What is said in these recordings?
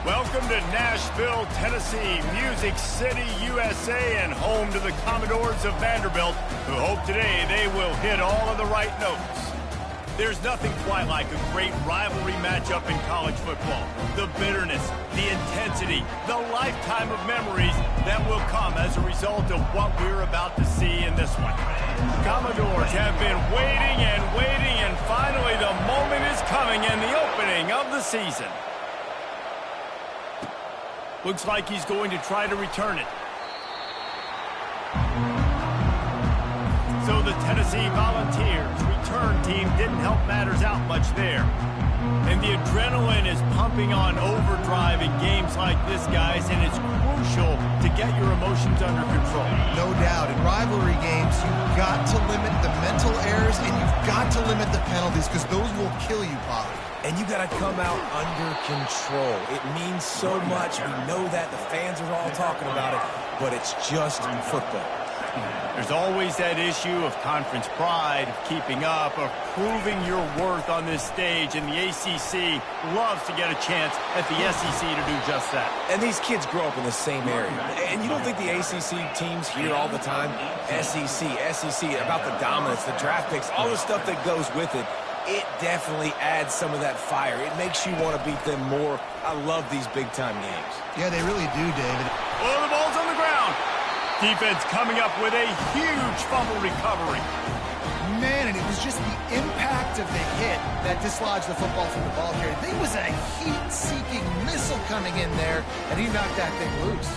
Welcome to Nashville, Tennessee, Music City, USA, and home to the Commodores of Vanderbilt, who hope today they will hit all of the right notes. There's nothing quite like a great rivalry matchup in college football. The bitterness, the intensity, the lifetime of memories that will come as a result of what we're about to see in this one. Commodores have been waiting, and finally the moment is coming in the opening of the season. Looks like he's going to try to return it. So the Tennessee Volunteers return team didn't help matters out much there. And the adrenaline is pumping on overdrive in games like this, guys, and it's crucial to get your emotions under control. No doubt. In rivalry games, you've got to limit the mental errors and you've got to limit the penalties because those will kill you, Polly. And you got to come out under control. It means so much. We know that. The fans are all talking about it, but it's just football. There's always that issue of conference pride, of keeping up, of proving your worth on this stage, and the ACC loves to get a chance at the SEC to do just that. And these kids grow up in the same area. And you don't think the ACC teams hear all the time, SEC, about the dominance, the draft picks, all the stuff that goes with it. It definitely adds some of that fire. It makes you want to beat them more. I love these big-time games. Yeah, they really do, David. Oh, the ball's on the ground. Defense coming up with a huge fumble recovery. Man, and it was just the impact of the hit that dislodged the football from the ball carrier. There was a heat-seeking missile coming in there, and he knocked that thing loose.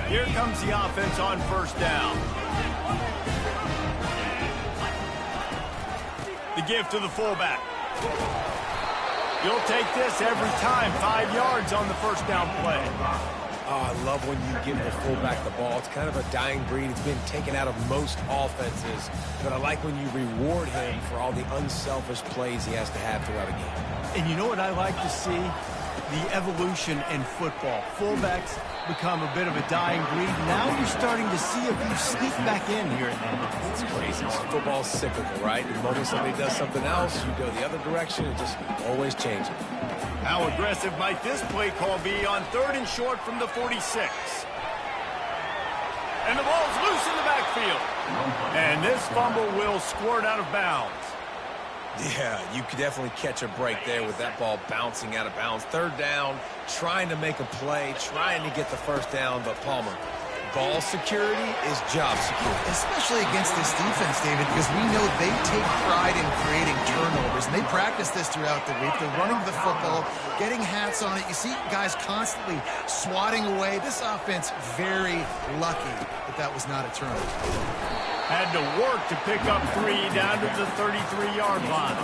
Here comes the offense on first down. The give to the fullback. You'll take this every time. 5 yards on the first down play. Oh, I love when you give the fullback the ball. It's kind of a dying breed. It's been taken out of most offenses. But I like when you reward him for all the unselfish plays he has to have throughout a game. And you know what I like to see? The evolution in football. Fullbacks become a bit of a dying breed. Now you're starting to see a few sneak back in here and there. It's crazy. Football's cyclical, right? The moment somebody does something else, you go the other direction. It just always changes. How aggressive might this play call be on 3rd and short from the 46? And the ball's loose in the backfield. And this fumble will squirt out of bounds. Yeah, you could definitely catch a break there with that ball bouncing out of bounds. 3rd down, trying to make a play, trying to get the first down, but Palmer, ball security is job security. Especially against this defense, David, because we know they take pride in creating turnovers, and they practice this throughout the week. They're running the football, getting hats on it. You see guys constantly swatting away. This offense very lucky that was not a turnover. Had to work to pick up 3 down to the 33-yard line.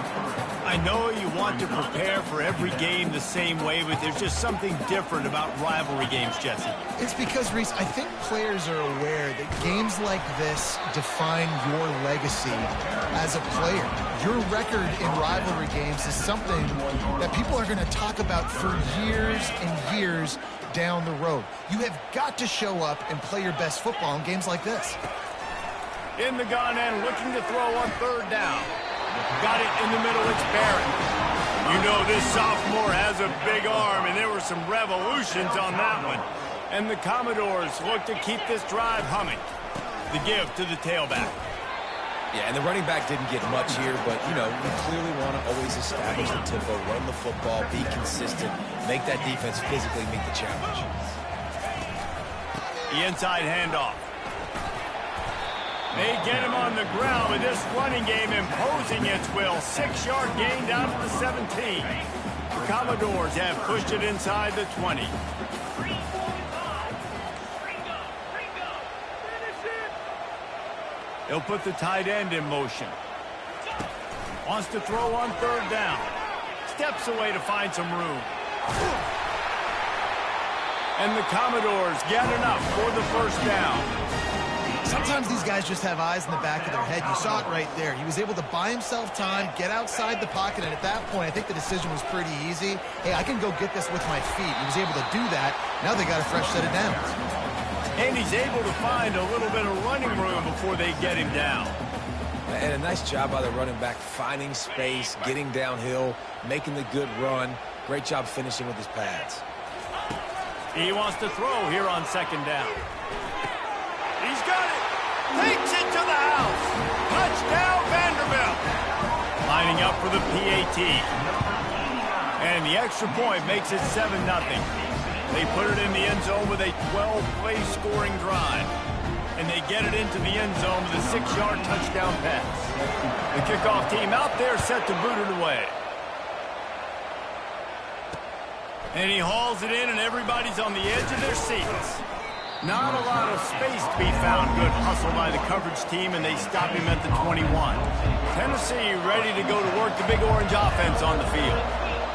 I know you want to prepare for every game the same way, but there's just something different about rivalry games, Jesse. It's because, Reese, I think players are aware that games like this define your legacy as a player. Your record in rivalry games is something that people are going to talk about for years and years down the road. You have got to show up and play your best football in games like this. In the gun and looking to throw on 3rd down. Got it in the middle, it's Barrett. You know this sophomore has a big arm, and there were some revolutions on that one. And the Commodores look to keep this drive humming. The give to the tailback. Yeah, and the running back didn't get much here, but, you know, we clearly want to always establish the tempo, run the football, be consistent, make that defense physically meet the challenge. The inside handoff. They get him on the ground with this running game imposing its will. 6-yard gain down to the 17. The Commodores have pushed it inside the 20. They'll put the tight end in motion. Wants to throw on 3rd down. Steps away to find some room. And the Commodores get enough for the first down. Sometimes these guys just have eyes in the back of their head. You saw it right there. He was able to buy himself time, get outside the pocket, and at that point, I think the decision was pretty easy. Hey, I can go get this with my feet. He was able to do that. Now they got a fresh set of downs. And he's able to find a little bit of running room before they get him down. And a nice job by the running back, finding space, getting downhill, making the good run. Great job finishing with his pads. He wants to throw here on second down. He's got it. Takes it to the house. Touchdown, Vanderbilt. Lining up for the PAT. And the extra point makes it 7-0. They put it in the end zone with a 12-play scoring drive. And they get it into the end zone with a 6-yard touchdown pass. The kickoff team out there set to boot it away. And he hauls it in, and everybody's on the edge of their seats. Not a lot of space to be found. Good hustle by the coverage team, and they stop him at the 21. Tennessee ready to go to work the Big Orange offense on the field.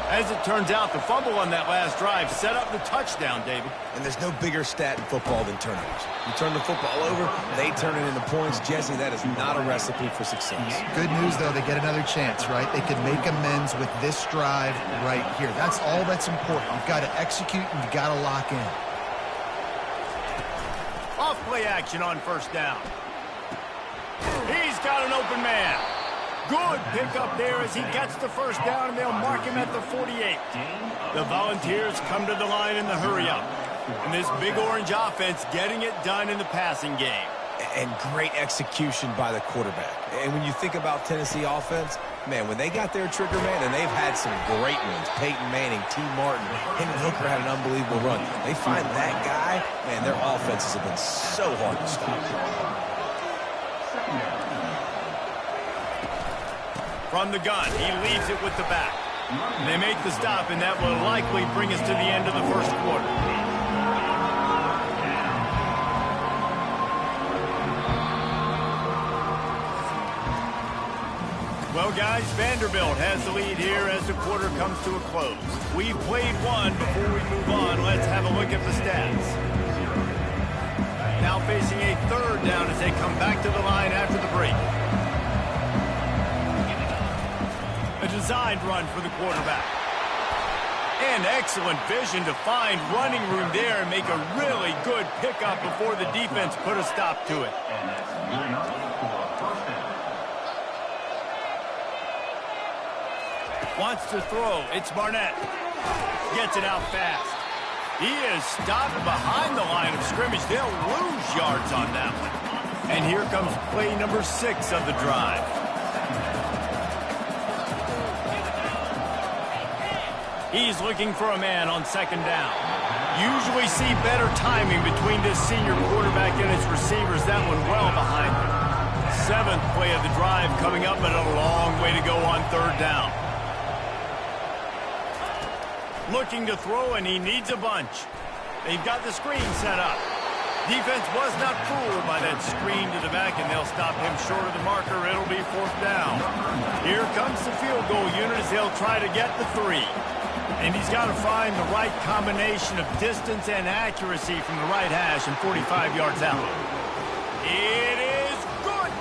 As it turns out, the fumble on that last drive set up the touchdown, David. And there's no bigger stat in football than turnovers. You turn the football over, they turn it into points. Jesse, that is not a recipe for success. Good news, though, they get another chance, right? They can make amends with this drive right here. That's all that's important. You've got to execute and you've got to lock in. Off play action on first down. He's got an open man. Good pickup there as he gets the first down, and they'll mark him at the 48. The Volunteers come to the line in the hurry-up. And this Big Orange offense getting it done in the passing game. And great execution by the quarterback. And when you think about Tennessee offense, man, when they got their trigger man, and they've had some great ones, Peyton Manning, T. Martin, Hendon Hooker had an unbelievable run. They find that guy, man, their offenses have been so hard to stop. From the gun, he leaves it with the back. They make the stop, and that will likely bring us to the end of the first quarter. Well, guys, Vanderbilt has the lead here as the quarter comes to a close. We've played one. Before we move on, let's have a look at the stats. Now facing a third down as they come back to the line after the break. A designed run for the quarterback. And excellent vision to find running room there and make a really good pickup before the defense put a stop to it. Wants to throw. It's Barnett. Gets it out fast. He is stopped behind the line of scrimmage. They'll lose yards on that one. And here comes play number 6 of the drive. He's looking for a man on second down. Usually see better timing between this senior quarterback and his receivers. That one well behind him. 7th play of the drive coming up, but a long way to go on third down. Looking to throw, and he needs a bunch. They've got the screen set up. Defense was not fooled by that screen to the back, and they'll stop him short of the marker. It'll be 4th down. Here comes the field goal unit as they'll try to get the 3. And he's got to find the right combination of distance and accuracy from the right hash and 45 yards out. It is good.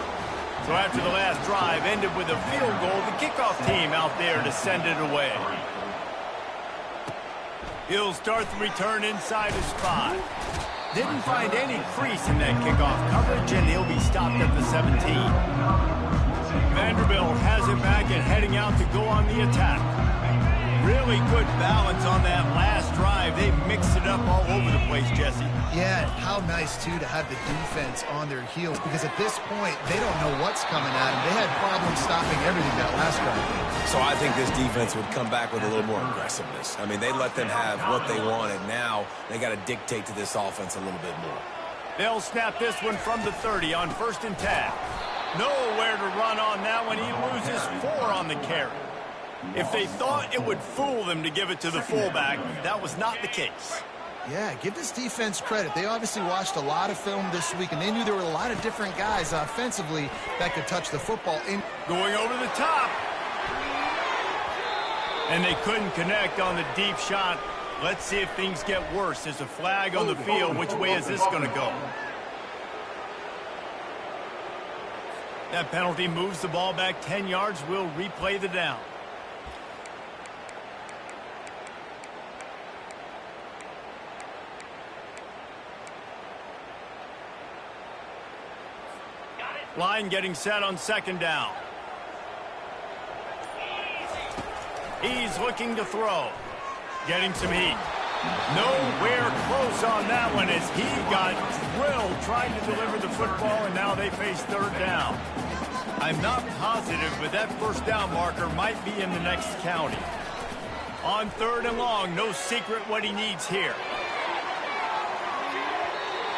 So after the last drive ended with a field goal, the kickoff team out there to send it away. He'll start the return inside his 5. Didn't find any crease in that kickoff coverage, and he'll be stopped at the 17. Vanderbilt has it back and heading out to go on the attack. Really good balance on that last drive. They mixed it up all over the place, Jesse. Yeah, how nice, too, to have the defense on their heels, because at this point, they don't know what's coming at them. They had problems stopping everything that last drive. So I think this defense would come back with a little more aggressiveness. I mean, they let them have what they wanted. Now they got to dictate to this offense a little bit more. They'll snap this one from the 30 on 1st and 10. Nowhere to run on that one. He loses 4 on the carry. If they thought it would fool them to give it to the fullback, that was not the case. Yeah, give this defense credit. They obviously watched a lot of film this week, and they knew there were a lot of different guys offensively that could touch the football. Going over the top. And they couldn't connect on the deep shot. Let's see if things get worse. There's a flag on the field. Which way is this going to go? That penalty moves the ball back 10 yards. We'll replay the down. Line getting set on second down. He's looking to throw. Getting some heat. Nowhere close on that one as he got drilled trying to deliver the football, and now they face third down. I'm not positive, but that first down marker might be in the next county. On third and long, no secret what he needs here.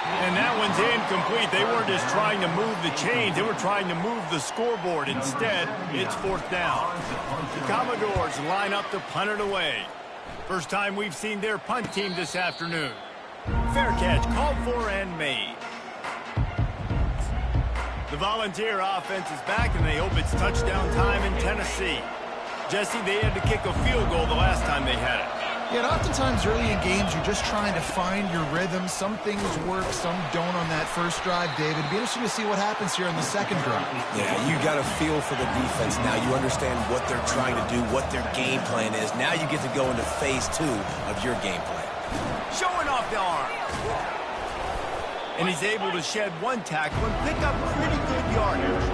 And that one's incomplete. They weren't just trying to move the chains. They were trying to move the scoreboard. Instead, it's fourth down. The Commodores line up to punt it away. First time we've seen their punt team this afternoon. Fair catch called for and made. The Volunteer offense is back, and they hope it's touchdown time in Tennessee. Jesse, they had to kick a field goal the last time they had it. Yeah, and oftentimes early in games, you're just trying to find your rhythm. Some things work, some don't on that first drive, David. It'd be interesting to see what happens here on the second drive. Yeah, you got a feel for the defense now. You understand what they're trying to do, what their game plan is. Now you get to go into phase 2 of your game plan. Showing off the arm. And he's able to shed one tackle and pick up pretty good yardage.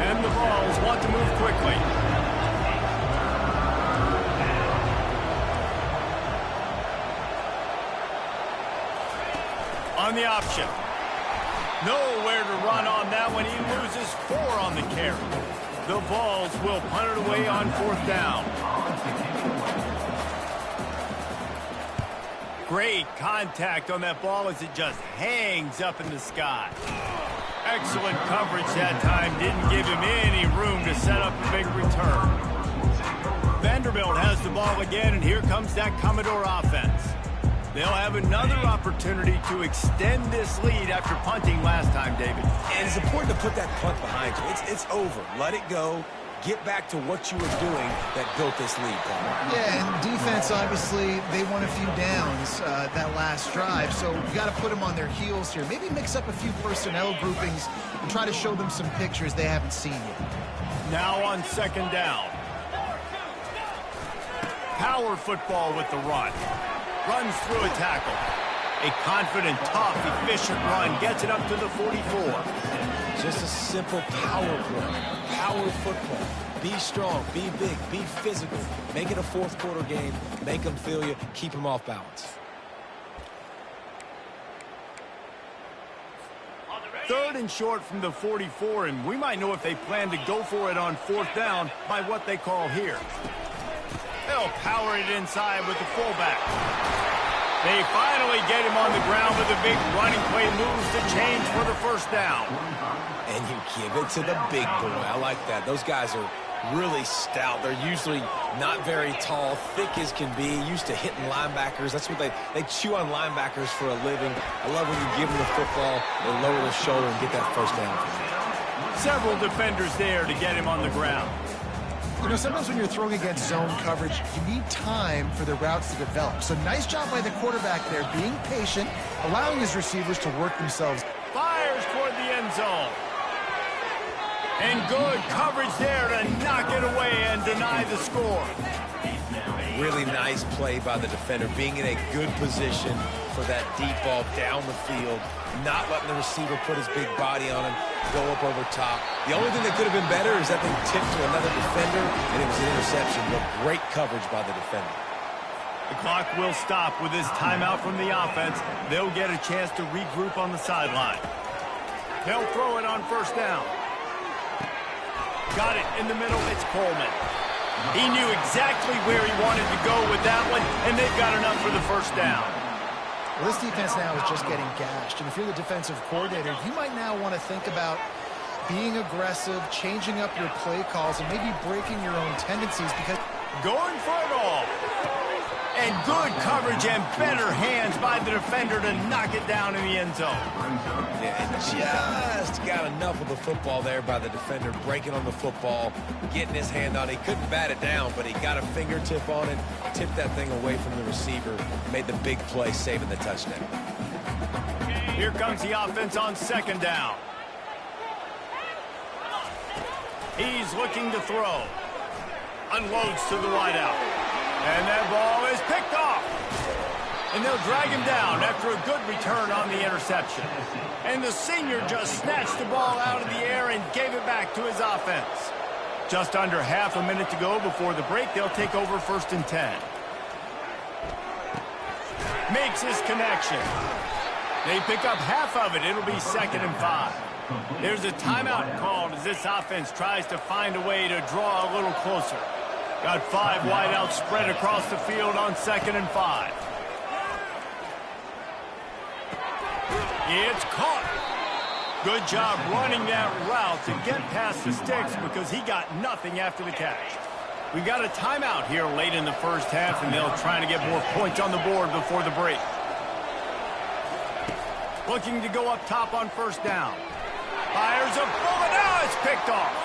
And the Vols want to move quickly. On the option. Nowhere to run on that one. He loses 4 on the carry. The Vols will punt it away on fourth down. Great contact on that ball as it just hangs up in the sky. Excellent coverage that time. Didn't give him any room to set up a big return. Vanderbilt has the ball again, and here comes that Commodore offense. They'll have another opportunity to extend this lead after punting last time, David. And it's important to put that punt behind you. It's over. Let it go. Get back to what you were doing that built this lead, Paul. Yeah, and defense, obviously, they won a few downs that last drive, so you got to put them on their heels here. Maybe mix up a few personnel groupings and try to show them some pictures they haven't seen yet. Now on second down. Power football with the run. Runs through a tackle. A confident, tough, efficient run. Gets it up to the 44. Just a simple power play. Power football. Be strong. Be big. Be physical. Make it a fourth quarter game. Make them feel you. Keep them off balance. Third and short from the 44, and we might know if they plan to go for it on fourth down by what they call here. They'll power it inside with the fullback. They finally get him on the ground with a big running play, moves the chains for the first down. And you give it to the big boy. I like that. Those guys are really stout. They're usually not very tall, thick as can be, used to hitting linebackers. That's what they chew on linebackers for a living. I love when you give them the football, they lower the shoulder and get that first down. Several defenders there to get him on the ground. You know, sometimes when you're throwing against zone coverage, you need time for the routes to develop. So nice job by the quarterback there, being patient, allowing his receivers to work themselves. Fires toward the end zone. And good coverage there to knock it away and deny the score. Really nice play by the defender, being in a good position for that deep ball down the field, not letting the receiver put his big body on him, go up over top. The only thing that could have been better is that they tipped to another defender, and it was an interception, but great coverage by the defender. The clock will stop with this timeout from the offense. They'll get a chance to regroup on the sideline. They'll throw it on first down. Got it in the middle. It's Coleman. He knew exactly where he wanted to go with that one, and they've got enough for the first down. Well, this defense now is just getting gashed, and if you're the defensive coordinator, you might now want to think about being aggressive, changing up your play calls, and maybe breaking your own tendencies because going for it all. And good coverage and better hands by the defender to knock it down in the end zone. Yeah, just got enough of the football there by the defender, breaking on the football, getting his hand on it. He couldn't bat it down, but he got a fingertip on it, tipped that thing away from the receiver, made the big play, saving the touchdown. Here comes the offense on second down. He's looking to throw. Unloads to the wideout. And that ball is picked off. And they'll drag him down after a good return on the interception. And the senior just snatched the ball out of the air and gave it back to his offense. Just under half a minute to go before the break. They'll take over 1st and 10. Makes his connection. They pick up half of it. It'll be 2nd and 5. There's a timeout called as this offense tries to find a way to draw a little closer. Got 5 wideouts spread across the field on 2nd and 5. It's caught. Good job running that route to get past the sticks because he got nothing after the catch. We got a timeout here late in the first half, and they'll try to get more points on the board before the break. Looking to go up top on 1st down. Fires a bullet. Now it's picked off.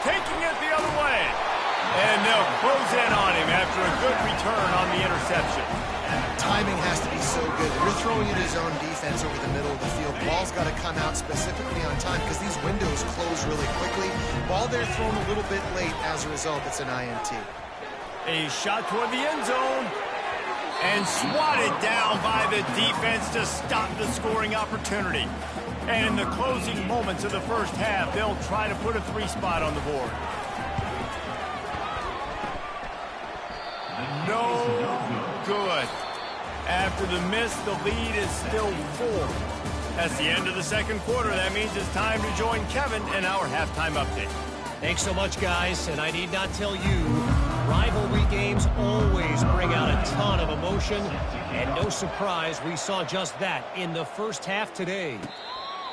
Taking it the other way. And they'll close in on him after a good return on the interception. Timing has to be so good. You're throwing in his own defense over the middle of the field. Ball's got to come out specifically on time because these windows close really quickly. Ball there thrown a little bit late. As a result, it's an INT. A shot toward the end zone. And swatted down by the defense to stop the scoring opportunity. And in the closing moments of the first half, they'll try to put a 3 spot on the board. No good. After the miss, the lead is still 4. That's the end of the 2nd quarter. That means it's time to join Kevin in our halftime update. Thanks so much, guys. And I need not tell you, rivalry games always bring out a ton of emotion. And no surprise, we saw just that in the first half today.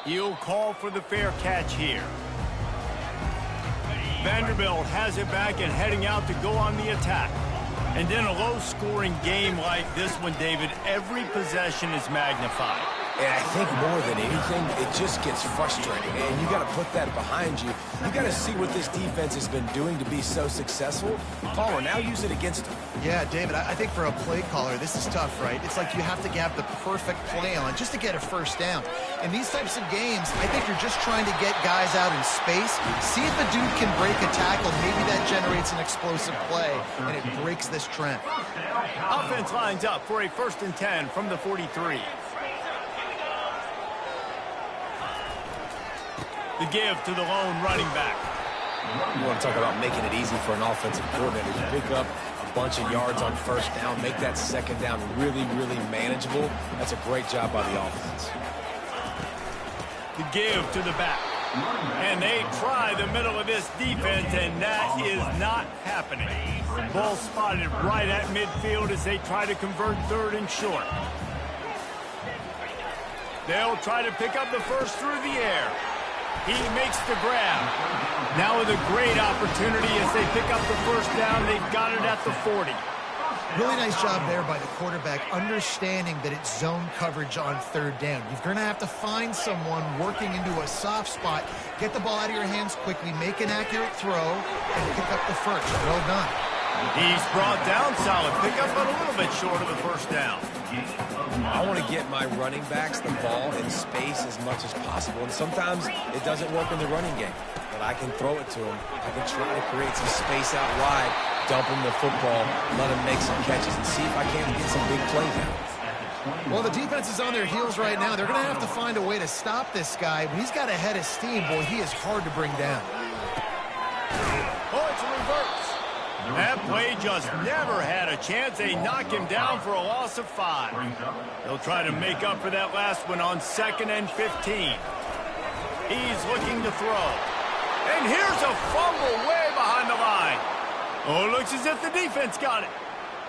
He'll call for the fair catch here. Vanderbilt has it back and heading out to go on the attack. And in a low-scoring game like this one, David, every possession is magnified. And I think more than anything, it just gets frustrating. And you got to put that behind you. You got to see what this defense has been doing to be so successful. Caller, now use it against them. Yeah, David, I think for a play caller, this is tough, right? It's like you have to have the perfect play on just to get a 1st down. In these types of games, I think you're just trying to get guys out in space, see if a dude can break a tackle. Maybe that generates an explosive play, and it breaks this trend. Offense lines up for a 1st and 10 from the 43. The give to the lone running back. You want to talk about making it easy for an offensive coordinator to pick up a bunch of yards on 1st down, make that 2nd down really, really manageable. That's a great job by the offense. The give to the back. And they try the middle of this defense, and that is not happening. Ball spotted right at midfield as they try to convert 3rd and short. They'll try to pick up the 1st through the air. He makes the grab. Now with a great opportunity as they pick up the 1st down. They've got it at the 40. Really nice job there by the quarterback, understanding that it's zone coverage on 3rd down. You're going to have to find someone working into a soft spot, get the ball out of your hands quickly, make an accurate throw, and pick up the 1st. Well done. He's brought down solid pickup, but a little bit short of the 1st down. I want to get my running backs the ball in space as much as possible, and sometimes it doesn't work in the running game. But I can throw it to him. I can try to create some space out wide, dump him the football, let him make some catches, and see if I can't get some big plays out. Well, the defense is on their heels right now. They're going to have to find a way to stop this guy. When he's got a head of steam, boy, he is hard to bring down. Oh, it's a reverse. That play just never had a chance. They knock him down for a loss of 5. They'll try to make up for that last one on 2nd and 15. He's looking to throw. And here's a fumble way behind the line. Oh, it looks as if the defense got it.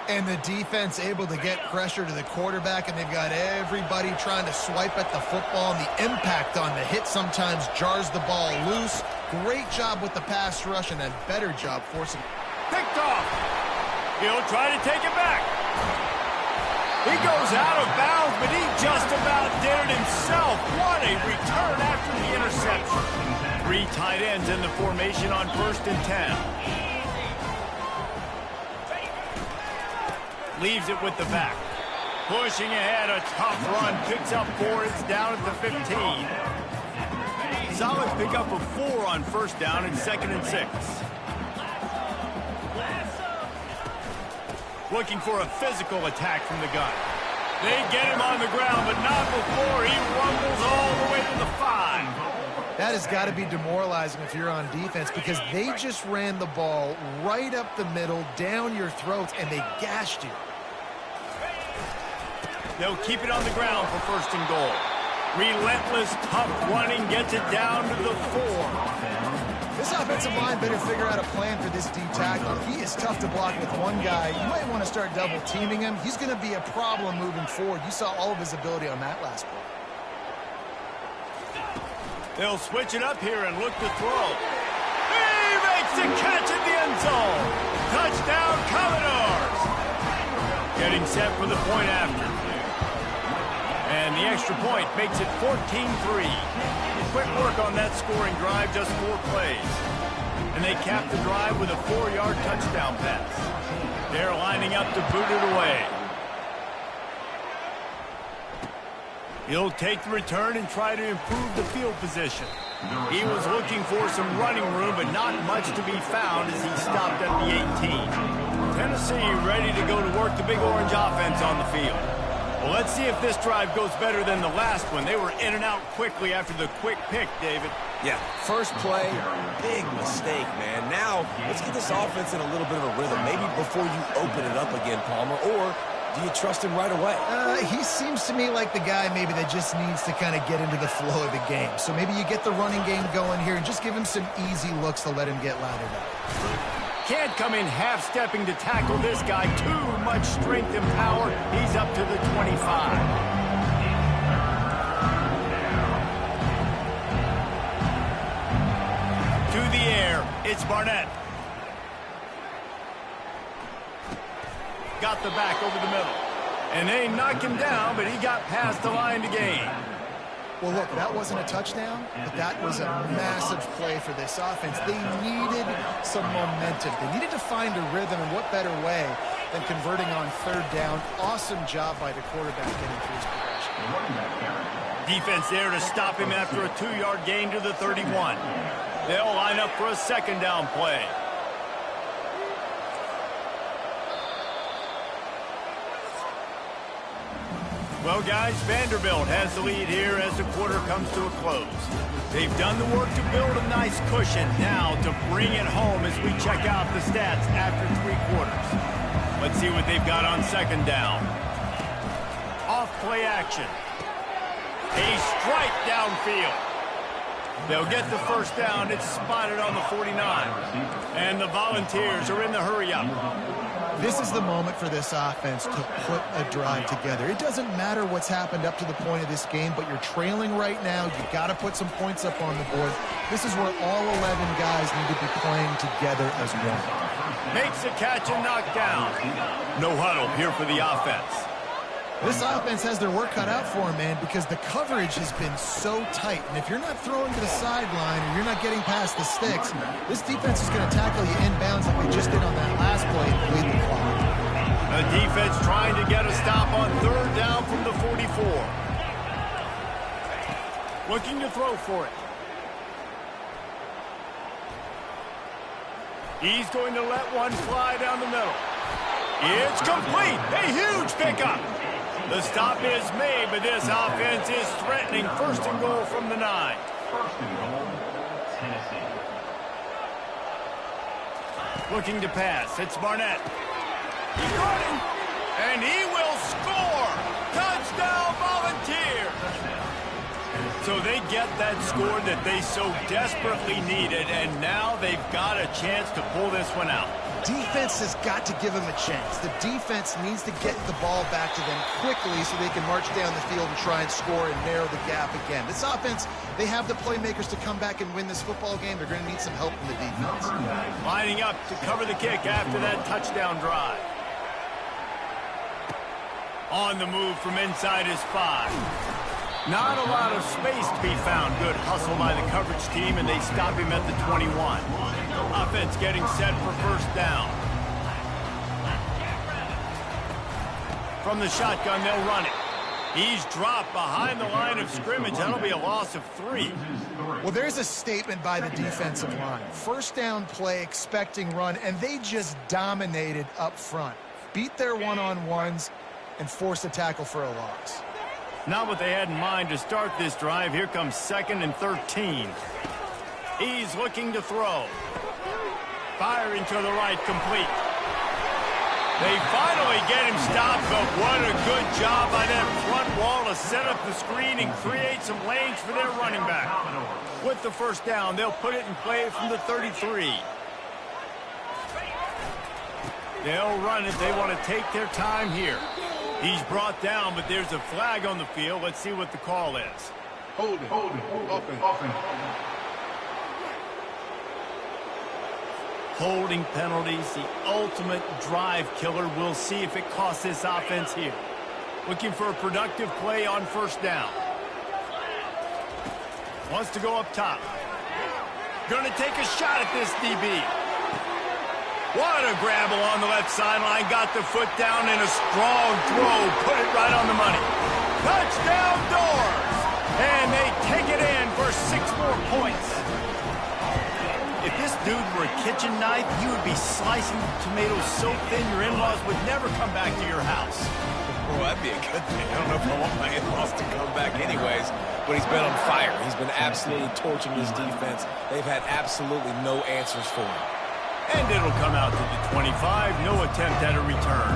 And the defense able to get pressure to the quarterback, and they've got everybody trying to swipe at the football, and the impact on the hit sometimes jars the ball loose. Great job with the pass rush, and a better job forcing. Picked off. He'll try to take it back. He goes out of bounds, but he just about did it himself. What a return after the interception. 3 tight ends in the formation on 1st and 10. Leaves it with the back. Pushing ahead, a tough run. Picks up 4. It's down at the 15. Solid pick up of 4 on 1st down and 2nd and 6. Looking for a physical attack from the gun. They get him on the ground, but not before he rumbles all the way to the 5. That has got to be demoralizing if you're on defense because they just ran the ball right up the middle, down your throats, and they gashed you. They'll keep it on the ground for 1st and goal. Relentless, tough running gets it down to the 4. This offensive line better figure out a plan for this D tackle. He is tough to block with one guy. You might want to start double teaming him. He's going to be a problem moving forward. You saw all of his ability on that last play. They'll switch it up here and look to throw. He makes the catch in the end zone. Touchdown, Commodores. Getting set for the point after. And the extra point makes it 14-3. Quick work on that scoring drive, just 4 plays. And they cap the drive with a 4-yard touchdown pass. They're lining up to boot it away. He'll take the return and try to improve the field position. He was looking for some running room, but not much to be found as he stopped at the 18. Tennessee ready to go to work the Big Orange offense on the field. Well, let's see if this drive goes better than the last one. They were in and out quickly after the quick pick, David. Yeah, first play, big mistake, man. Now, let's get this offense in a little bit of a rhythm. Maybe before you open it up again, Palmer, or do you trust him right away? He seems to me like the guy maybe that just needs to kind of get into the flow of the game. So maybe you get the running game going here and just give him some easy looks to let him get lathered up. Can't come in half-stepping to tackle this guy. Too much strength and power. He's up to the 25. To the air. It's Barnett. Got the back over the middle. And they knock him down, but he got past the line to gain. Well, look, that wasn't a touchdown, but that was a massive play for this offense. They needed some momentum. They needed to find a rhythm, and what better way than converting on 3rd down. Awesome job by the quarterback getting through his progression. Defense there to stop him after a 2-yard gain to the 31. They'll line up for a 2nd down play. Well, guys, Vanderbilt has the lead here as the quarter comes to a close. They've done the work to build a nice cushion. Now to bring it home as we check out the stats after 3 quarters. Let's see what they've got on 2nd down. Off play action. A strike downfield. They'll get the 1st down. It's spotted on the 49. And the Volunteers are in the hurry-up. This is the moment for this offense to put a drive together. It doesn't matter what's happened up to the point of this game, but you're trailing right now. You've got to put some points up on the board. This is where all 11 guys need to be playing together as one. Makes a catch and knocked down. No huddle here for the offense. This offense has their work cut out for them, man, because the coverage has been so tight. And if you're not throwing to the sideline or you're not getting past the sticks, this defense is going to tackle you inbounds like they just did on that last play and bleed the clock. The defense trying to get a stop on 3rd down from the 44. Looking to throw for it. He's going to let one fly down the middle. It's complete. A huge pickup. The stop is made, but this offense is threatening 1st and goal from the 9. 1st and goal, Tennessee. Looking to pass. It's Barnett. He's running, and he will score. Touchdown, Volunteers. So they get that score that they so desperately needed, and now they've got a chance to pull this one out. Defense has got to give them a chance. The defense needs to get the ball back to them quickly so they can march down the field and try and score and narrow the gap again. This offense, they have the playmakers to come back and win this football game. They're going to need some help from the defense. Lining up to cover the kick after that touchdown drive. On the move from inside his 5. Not a lot of space to be found. Good hustle by the coverage team, and they stop him at the 21. Offense getting set for 1st down. From the shotgun, they'll run it. He's dropped behind the line of scrimmage. That'll be a loss of 3. Well, there's a statement by the defensive line. 1st down play, expecting run, and they just dominated up front. Beat their one-on-ones, and force a tackle for a loss. Not what they had in mind to start this drive. Here comes 2nd and 13. He's looking to throw. Firing to the right, complete. They finally get him stopped, but what a good job by that front wall to set up the screen and create some lanes for their running back. With the first down, they'll put it in play from the 33. They'll run it. They want to take their time here. He's brought down, but there's a flag on the field. Let's see what the call is. Hold it. Offense. Holding penalties, the ultimate drive killer. We'll see if it costs this offense here. Looking for a productive play on first down. Wants to go up top. Going to take a shot at this DB. What a grab along the left sideline. Got the foot down in a strong throw. Put it right on the money. Touchdown Doors! And they take it in for 6 more points. If this dude were a kitchen knife, he would be slicing tomatoes so thin your in-laws would never come back to your house. Well, that'd be a good thing. I don't know if I want my in-laws to come back anyways, but he's been on fire. He's been absolutely torching this defense. They've had absolutely no answers for him. And it'll come out to the 25. No attempt at a return.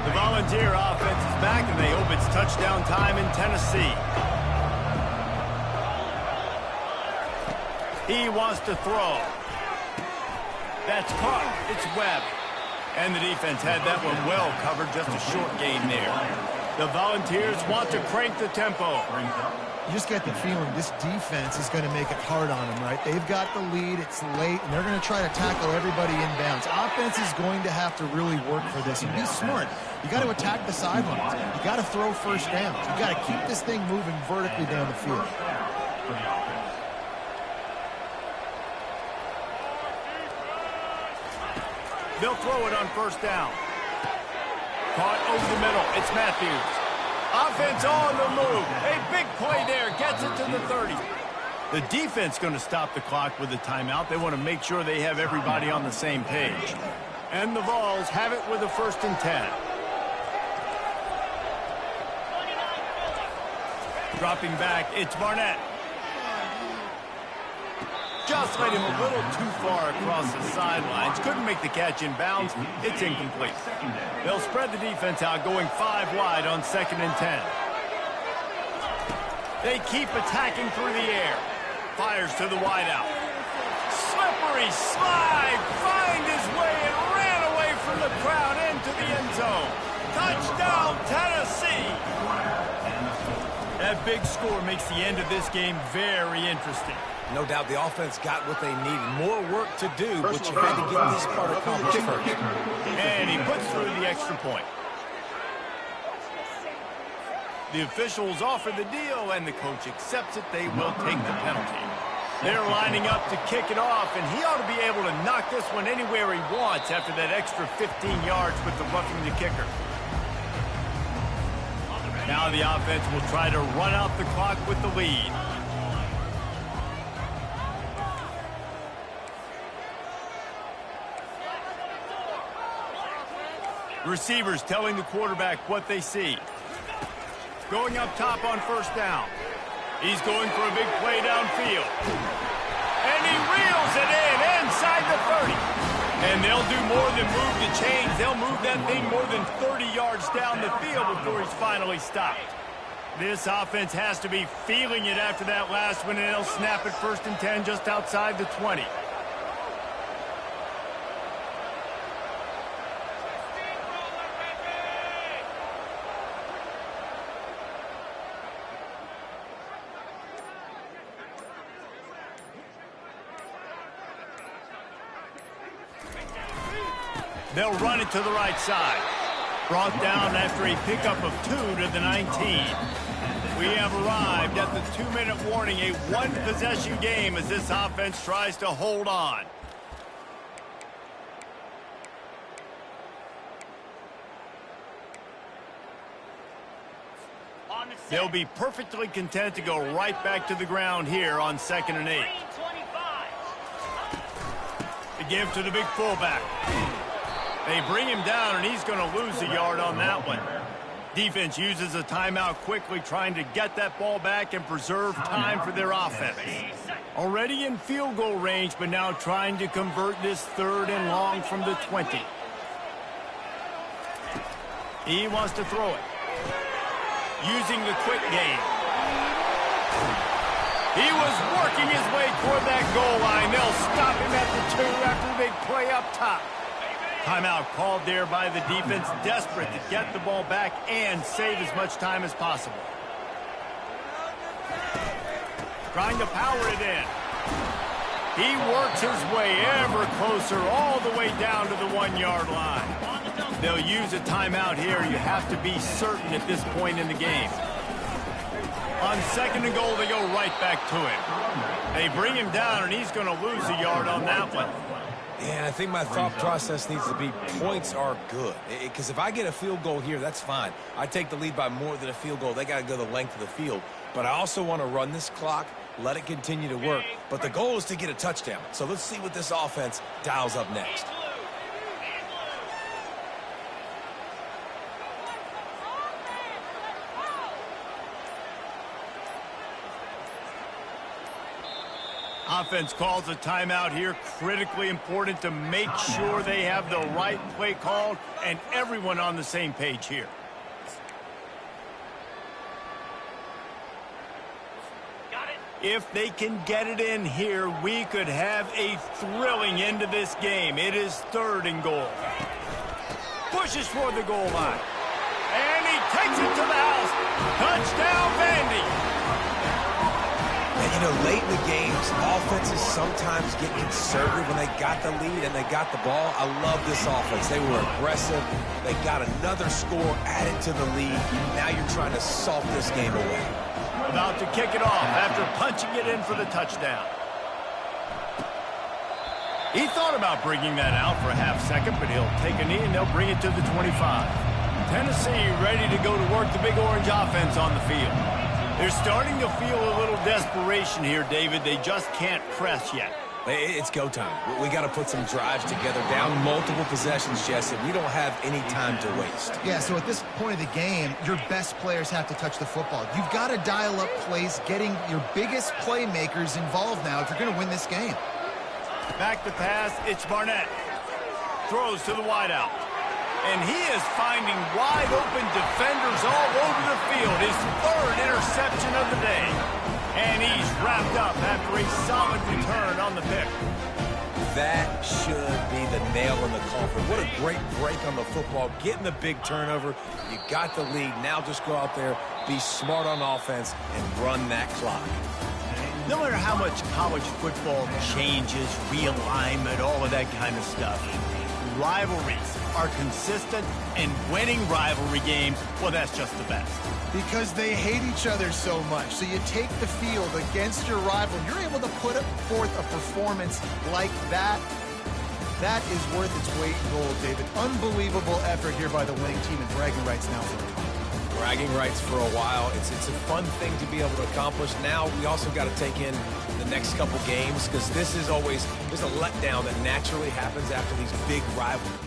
The Volunteer offense is back, and they hope it's touchdown time in Tennessee. He wants to throw. That's caught. It's Webb. And the defense had that one well covered. Just a short gain there. The Volunteers want to crank the tempo. You just get the feeling this defense is going to make it hard on them, right? They've got the lead. It's late, and they're going to try to tackle everybody inbounds. Offense is going to have to really work for this and be smart. You got to attack the sidelines. You got to throw first downs. You got to keep this thing moving vertically down the field. They'll throw it on first down. Caught over the middle. It's Matthews. Offense on the move. A big play there. Gets it to the 30. The defense going to stop the clock with a timeout. They want to make sure they have everybody on the same page. And the Vols have it with a 1st and 10. Dropping back, it's Barnett. Just led him a little too far across the sidelines. Couldn't make the catch in bounds. It's incomplete. They'll spread the defense out, going 5 wide on 2nd and 10. They keep attacking through the air. Fires to the wideout. Slippery slide. Find his way and ran away from the crowd into the end zone. Touchdown, Tennessee. That big score makes the end of this game very interesting. No doubt the offense got what they needed. More work to do, but you had to get this part accomplished first. And he puts through the extra point. The officials offer the deal, and the coach accepts it. They will take the penalty. They're lining up to kick it off, and he ought to be able to knock this one anywhere he wants after that extra 15 yards with the roughing the kicker. Now the offense will try to run out the clock with the lead. Receivers telling the quarterback what they see. Going up top on first down. He's going for a big play downfield. And he reels it in inside the 30. And they'll do more than move the chains. They'll move that thing more than 30 yards down the field before he's finally stopped. This offense has to be feeling it after that last one, and they'll snap it 1st and 10 just outside the 20. They'll run it to the right side. Brought down after a pickup of 2 to the 19. We have arrived at the 2-minute warning, a one-possession game as this offense tries to hold on. They'll be perfectly content to go right back to the ground here on 2nd and 8. The give to the big fullback. They bring him down, and he's going to lose a yard on that one. Defense uses a timeout quickly, trying to get that ball back and preserve time for their offense. Already in field goal range, but now trying to convert this 3rd and long from the 20. He wants to throw it. Using the quick game. He was working his way toward that goal line. They'll stop him at the 2 after the big play up top. Timeout called there by the defense, desperate to get the ball back and save as much time as possible. Trying to power it in. He works his way ever closer all the way down to the 1-yard line. They'll use a timeout here. You have to be certain at this point in the game. On 2nd and goal, they go right back to him. They bring him down, and he's going to lose a yard on that one. Yeah, I think my thought process needs to be points are good. Because if I get a field goal here, that's fine. I take the lead by more than a field goal. They got to go the length of the field. But I also want to run this clock, let it continue to work. But the goal is to get a touchdown. So let's see what this offense dials up next. Offense calls a timeout here. Critically important to make sure they have the right play called and everyone on the same page here. If they can get it in here, we could have a thrilling end to this game. It is 3rd and goal. Pushes for the goal line. And he takes it to the house. Touchdown, Vandy. And, you know, late in the games, offenses sometimes get conservative when they got the lead and they got the ball. I love this offense. They were aggressive. They got another score added to the lead. Now you're trying to salt this game away. About to kick it off after punching it in for the touchdown. He thought about bringing that out for a half-second, but he'll take a knee and they'll bring it to the 25. Tennessee ready to go to work the Big Orange offense on the field. They're starting to feel a little desperation here, David. They just can't press yet. It's go time. We got to put some drives together. Down multiple possessions, Jesse. We don't have any time to waste. Yeah, so at this point of the game, your best players have to touch the football. You've got to dial up plays, getting your biggest playmakers involved now if you're going to win this game. Back to pass, it's Barnett. Throws to the wideout. And he is finding wide open defenders all over the field. His 3rd interception of the day. And he's wrapped up after a solid return on the pick. That should be the nail in the coffin. What a great break on the football. Getting the big turnover. You got the lead. Now just go out there, be smart on offense, and run that clock. No matter how much college football changes, realignment, all of that kind of stuff, rivalries are consistent, and winning rivalry games, well, that's just the best. Because they hate each other so much. So you take the field against your rival. You're able to put forth a performance like that. That is worth its weight in gold, David. Unbelievable effort here by the winning team, and bragging rights now for them. Bragging rights for a while. It's a fun thing to be able to accomplish. Now we also got to take in the next couple games, because this is always just a letdown that naturally happens after these big rivalries.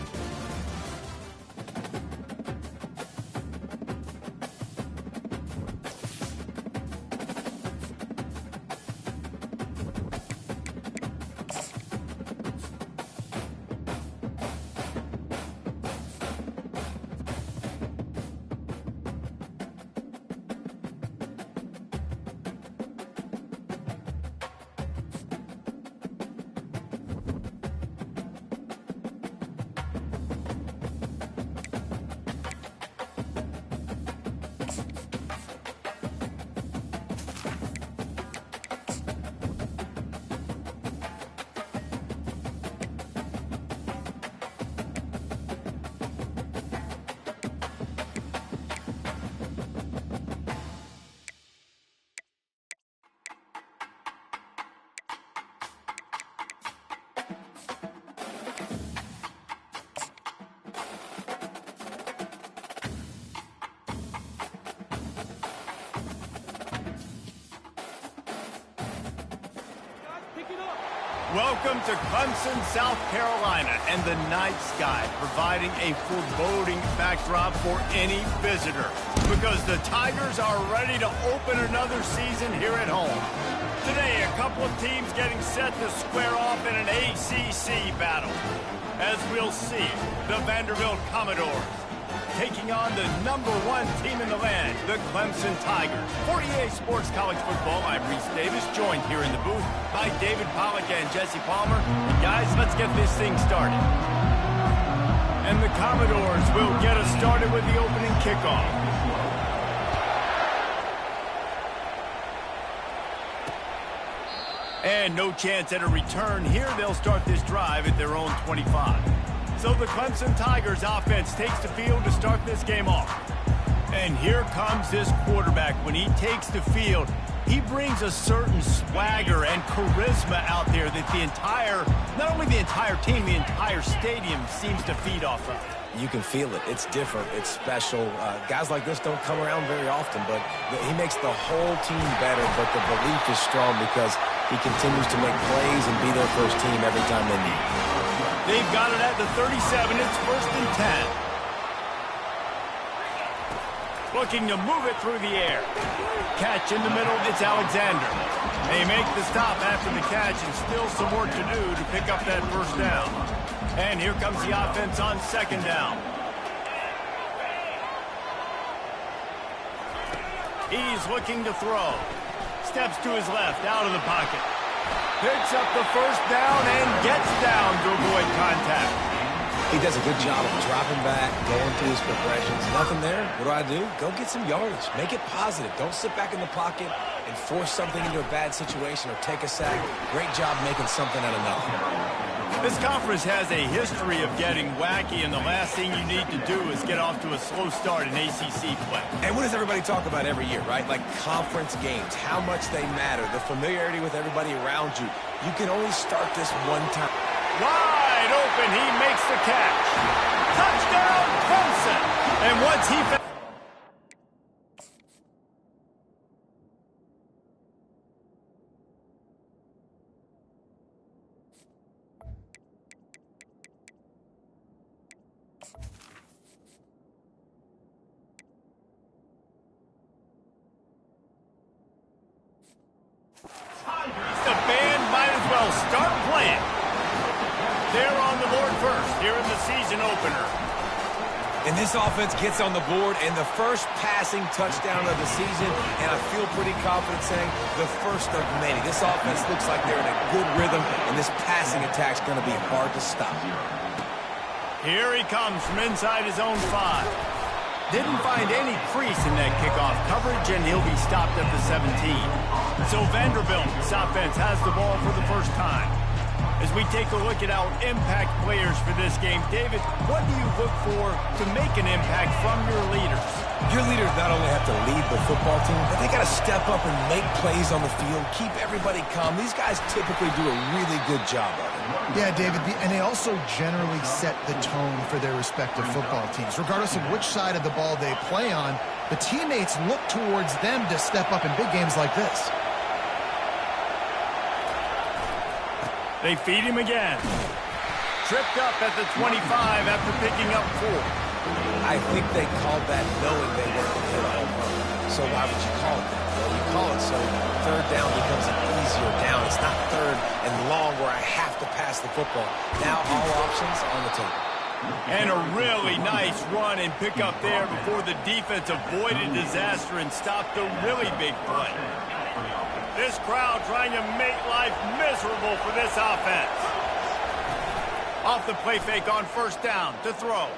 Welcome to Clemson, South Carolina, and the night sky providing a foreboding backdrop for any visitor because the Tigers are ready to open another season here at home. Today, a couple of teams getting set to square off in an ACC battle. As we'll see, the Vanderbilt Commodores taking on the #1 team in the land, the Clemson Tigers. For EA Sports College Football, I'm Reese Davis, joined here in the booth by David Pollack and Jesse Palmer. And guys, let's get this thing started. And the Commodores will get us started with the opening kickoff. And no chance at a return here. They'll start this drive at their own 25. So the Clemson Tigers offense takes the field to start this game off. And here comes this quarterback. When he takes the field, he brings a certain swagger and charisma out there that not only the entire team, the entire stadium seems to feed off of. You can feel it. It's different. It's special. Guys like this don't come around very often, but he makes the whole team better, but the belief is strong because he continues to make plays and be their first team every time they need. They've got it at the 37. It's 1st and 10. Looking to move it through the air. Catch in the middle. It's Alexander. They make the stop after the catch and still some work to do to pick up that first down. And here comes the offense on 2nd down. He's looking to throw. Steps to his left, out of the pocket. Picks up the first down and gets down to avoid contact. He does a good job of dropping back, going through his progressions. Nothing there. What do? Go get some yardage. Make it positive. Don't sit back in the pocket and force something into a bad situation or take a sack. Great job making something out of nothing. This conference has a history of getting wacky, and the last thing you need to do is get off to a slow start in ACC play. And what does everybody talk about every year, right? Like conference games, how much they matter, the familiarity with everybody around you. You can only start this one time. Wide open, he makes the catch. Touchdown, Clemson! And once he... The band might as well start playing. They're on the board first here in the season opener. And this offense gets on the board and the first passing touchdown of the season, and I feel pretty confident saying the first of many. This offense looks like they're in a good rhythm, and this passing attack's going to be hard to stop. Here he comes from inside his own 5. Didn't find any crease in that kickoff coverage, and he'll be stopped at the 17. So Vanderbilt's offense has the ball for the first time. As we take a look at our impact players for this game, David, what do you look for to make an impact from your leaders? Your leaders not only have to lead the football team, but they got to step up and make plays on the field, keep everybody calm. These guys typically do a really good job of it. Yeah, David, and they also generally set the tone for their respective football teams. Regardless of which side of the ball they play on, the teammates look towards them to step up in big games like this. They feed him again. Tripped up at the 25 after picking up 4. I think they called that knowing they weren't going to hit a home run. So why would you call it that? Well, you call it so 3rd down becomes an easier down. It's not 3rd and long where I have to pass the football. Now all options on the table. And a really nice run and pick up there before the defense avoided disaster and stopped a really big play. This crowd trying to make life miserable for this offense. Off the play fake on 1st down to throw.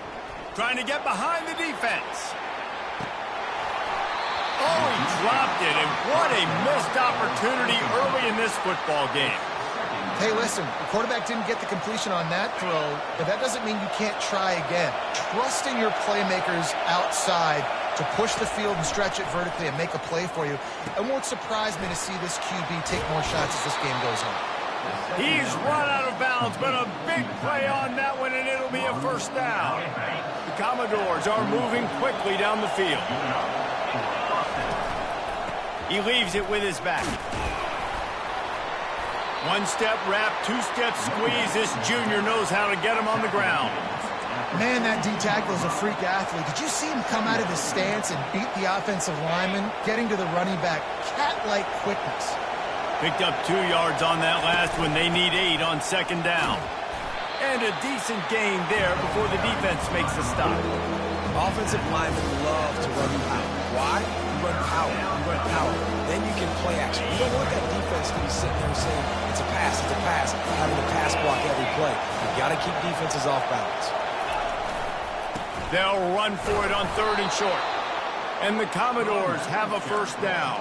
Trying to get behind the defense. Oh, he dropped it, and what a missed opportunity early in this football game. Hey, listen, the quarterback didn't get the completion on that throw, but that doesn't mean you can't try again. Trusting your playmakers outside to push the field and stretch it vertically and make a play for you. It won't surprise me to see this QB take more shots as this game goes on. He's run out of bounds, but a big play on that one, and it'll be a 1st down. The Commodores are moving quickly down the field. He leaves it with his back. One-step wrap, two-step squeeze. This junior knows how to get him on the ground. Man, that D-tackle is a freak athlete. Did you see him come out of his stance and beat the offensive lineman, getting to the running back? Cat-like quickness. Picked up 2 yards on that last one. They need 8 on second down. And a decent gain there before the defense makes a stop. Offensive linemen love to run power. Why? You run power. You run power. Then you can play action. You don't want that defense to be sitting there saying, it's a pass, having to pass block every play. You've got to keep defenses off balance. They'll run for it on 3rd and short. And the Commodores have a first down.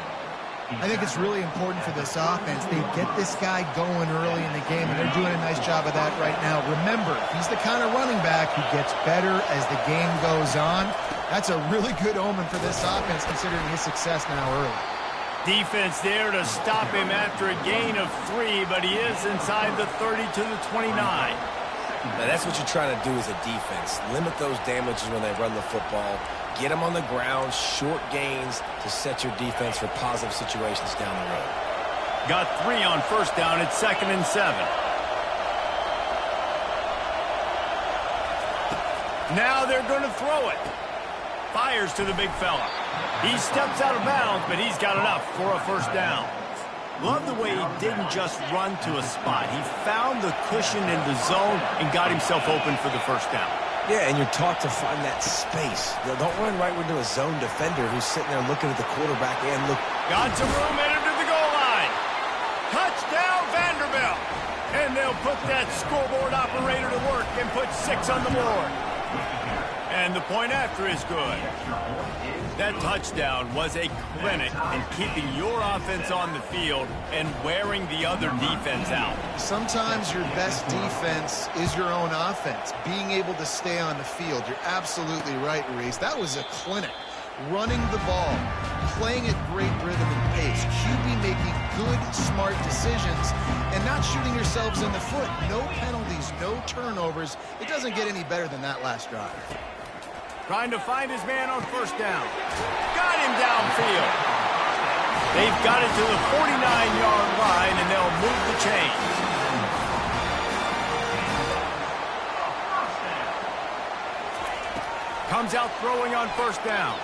I think it's really important for this offense. They get this guy going early in the game, and they're doing a nice job of that right now. Remember, he's the kind of running back who gets better as the game goes on. That's a really good omen for this offense, considering his success now early. Defense there to stop him after a gain of 3, but he is inside the 30 to the 29. Now, that's what you're trying to do as a defense. Limit those damages when they run the football. Get them on the ground, short gains to set your defense for positive situations down the road. Got 3 on first down. It's 2nd and 7. Now they're going to throw it. Fires to the big fella. He steps out of bounds, but he's got enough for a first down. Love the way he didn't just run to a spot. He found the cushion in the zone and got himself open for the first down. Yeah, and you're taught to find that space. Don't run right into a zone defender who's sitting there looking at the quarterback and look. Got some room, headed to the goal line. Touchdown, Vanderbilt. And they'll put that scoreboard operator to work and put 6 on the board. And the point after is good. That touchdown was a clinic in keeping your offense on the field and wearing the other defense out. Sometimes your best defense is your own offense, being able to stay on the field. You're absolutely right, Reese. That was a clinic. Running the ball, playing at great rhythm and pace, QB making good, smart decisions, and not shooting yourselves in the foot. No penalties, no turnovers. It doesn't get any better than that last drive. Trying to find his man on first down. Got him downfield. They've got it to the 49-yard line, and they'll move the chains. Comes out throwing on first down.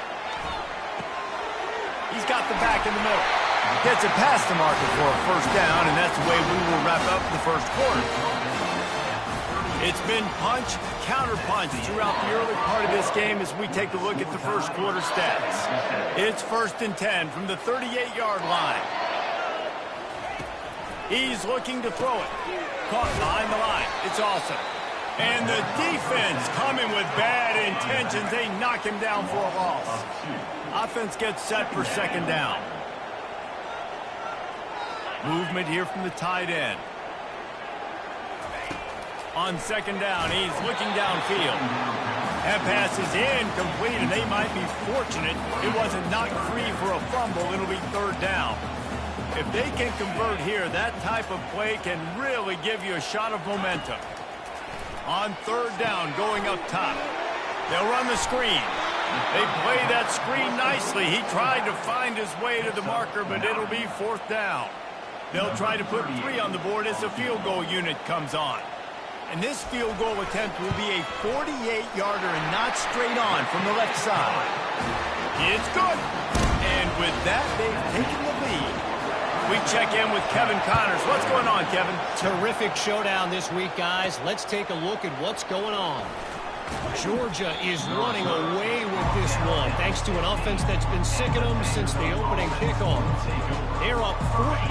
He's got the back in the middle. Gets it past the marker for a first down, and that's the way we will wrap up the first quarter. It's been punch, counter-punch throughout the early part of this game as we take a look at the first quarter stats. It's 1st and 10 from the 38-yard line. He's looking to throw it. Caught behind the line. It's awesome. And the defense coming with bad intentions. They knock him down for a loss. Offense gets set for second down. Movement here from the tight end. On second down, he's looking downfield. That pass is incomplete, and they might be fortunate it wasn't knocked free for a fumble. It'll be 3rd down. If they can convert here, that type of play can really give you a shot of momentum. On 3rd down, going up top. They'll run the screen. They play that screen nicely. He tried to find his way to the marker, but it'll be 4th down. They'll try to put 3 on the board as the field goal unit comes on. And this field goal attempt will be a 48-yarder and not straight on from the left side. It's good. And with that, they've taken the lead. We check in with Kevin Connors. What's going on, Kevin? Terrific showdown this week, guys. Let's take a look at what's going on. Georgia is running away with this one, thanks to an offense that's been sick of them since the opening kickoff. They're up 14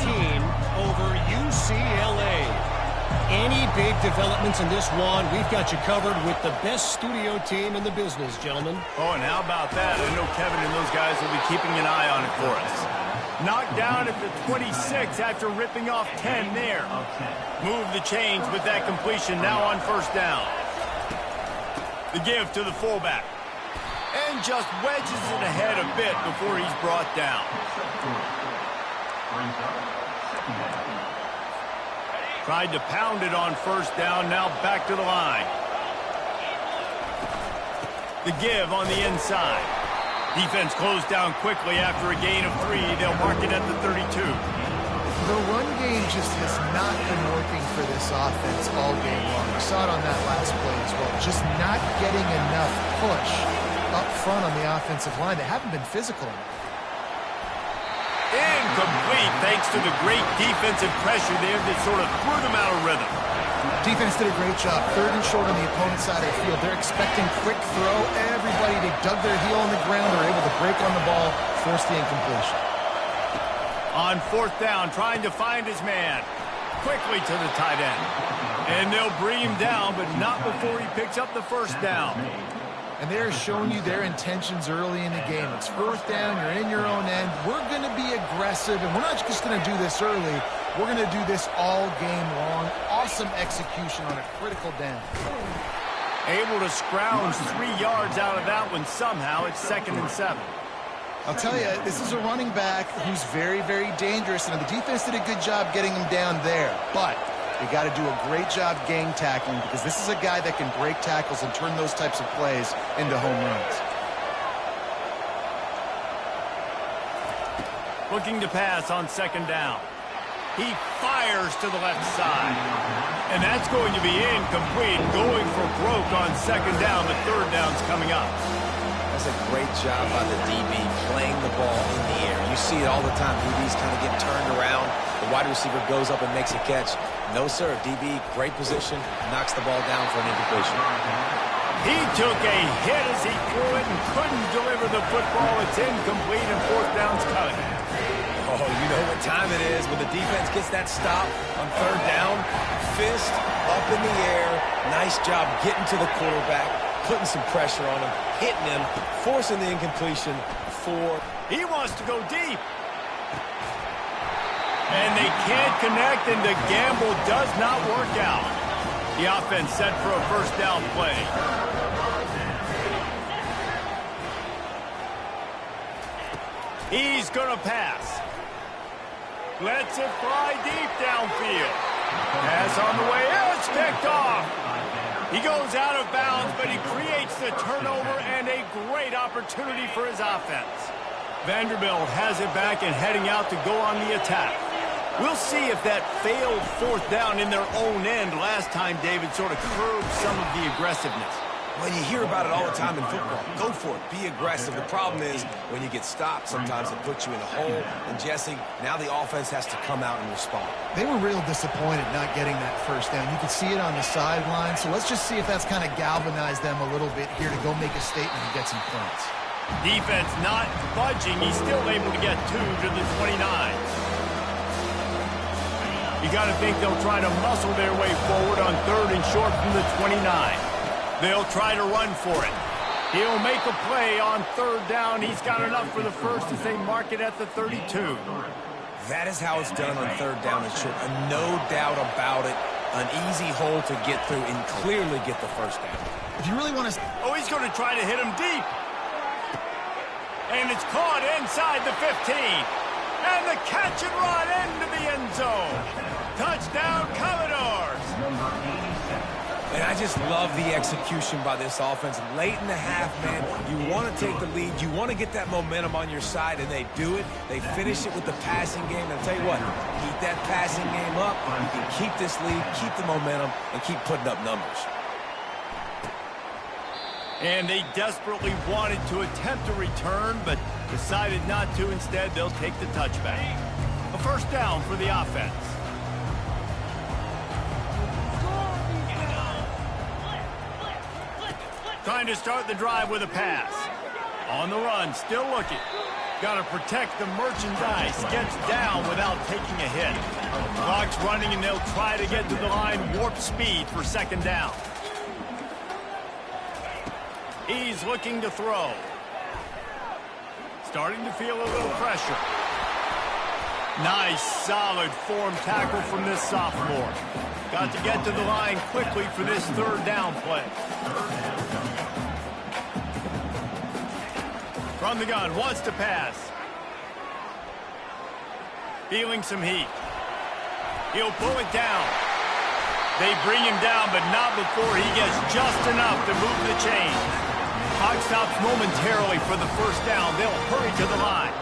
over UCLA. Any big developments in this one, we've got you covered with the best studio team in the business, gentlemen. Oh, and how about that? I know Kevin and those guys will be keeping an eye on it for us. Knocked down at the 26 after ripping off 10 there. Move the chains with that completion now on first down. The give to the fullback. And just wedges it ahead a bit before he's brought down. Tried to pound it on first down, now back to the line. The give on the inside. Defense closed down quickly after a gain of 3. They'll mark it at the 32. The run game just has not been working for this offense all game long. We saw it on that last play as well. Just not getting enough push up front on the offensive line. They haven't been physical enough. Incomplete thanks to the great defensive pressure there that sort of threw them out of rhythm. Defense did a great job. 3rd and short on the opponent's side of the field. They're expecting quick throw. Everybody, they dug their heel on the ground. They're able to break on the ball, force the incompletion. On 4th down, trying to find his man. Quickly to the tight end. And they'll bring him down, but not before he picks up the 1st down. And they're showing you their intentions early in the game. It's 4th down, you're in your own end. We're going to be aggressive, and we're not just going to do this early. We're going to do this all game long. Awesome execution on a critical down. Able to scrounge 3 yards out of that one somehow. It's 2nd and 7. I'll tell you, this is a running back who's very, very dangerous, and the defense did a good job getting him down there. But you got to do a great job gang tackling, because this is a guy that can break tackles and turn those types of plays into home runs. Looking to pass on 2nd down. He fires to the left side. And that's going to be incomplete. Going for broke on 2nd down, but 3rd down's coming up. That's a great job by the DB playing the ball in the air. You see it all the time. DBs kind of get turned around. The wide receiver goes up and makes a catch. No, sir. DB, great position, knocks the ball down for an incompletion. He took a hit as he threw it and couldn't deliver the football. It's incomplete, and 4th down's coming. Oh, you know what time it is when the defense gets that stop on 3rd down. Fist up in the air. Nice job getting to the quarterback, putting some pressure on him, hitting him, forcing the incompletion for... He wants to go deep. And they can't connect, and the gamble does not work out. The offense set for a 1st down play. He's going to pass. Lets it fly deep downfield. Pass on the way. It's picked off. He goes out of bounds, but he creates the turnover and a great opportunity for his offense. Vanderbilt has it back and heading out to go on the attack. We'll see if that failed 4th down in their own end last time, David, sort of curbed some of the aggressiveness. Well, you hear about it all the time in football. Go for it. Be aggressive. The problem is when you get stopped, sometimes it puts you in a hole. And, Jesse, now the offense has to come out and respond. They were real disappointed not getting that 1st down. You could see it on the sideline. So let's just see if that's kind of galvanized them a little bit here to go make a statement and get some points. Defense not budging. He's still able to get 2 to the 29. You got to think they'll try to muscle their way forward on 3rd and short from the 29. They'll try to run for it. He'll make a play on 3rd down. He's got enough for the 1st as they mark it at the 32. That is how it's done on 3rd down and short. No doubt about it. An easy hole to get through and clearly get the 1st down. If you really want to... Oh, he's going to try to hit him deep. And it's caught inside the 15. And the catch and run into the end zone. Touchdown, Commodores. And I just love the execution by this offense. Late in the half, man, you want to take the lead. You want to get that momentum on your side, and they do it. They finish it with the passing game. And I'll tell you what, keep that passing game up. You can keep this lead, keep the momentum, and keep putting up numbers. And they desperately wanted to attempt a return, but decided not to. Instead, they'll take the touchback. A 1st down for the offense. Trying to start the drive with a pass. On the run, still looking. Got to protect the merchandise. Gets down without taking a hit. Clock's running, and they'll try to get to the line. Warp speed for 2nd down. He's looking to throw. Starting to feel a little pressure. Nice, solid form tackle from this sophomore. Got to get to the line quickly for this 3rd down play. From the gun, wants to pass. Feeling some heat. He'll pull it down. They bring him down, but not before he gets just enough to move the chains. Clock stops momentarily for the 1st down. They'll hurry to the line.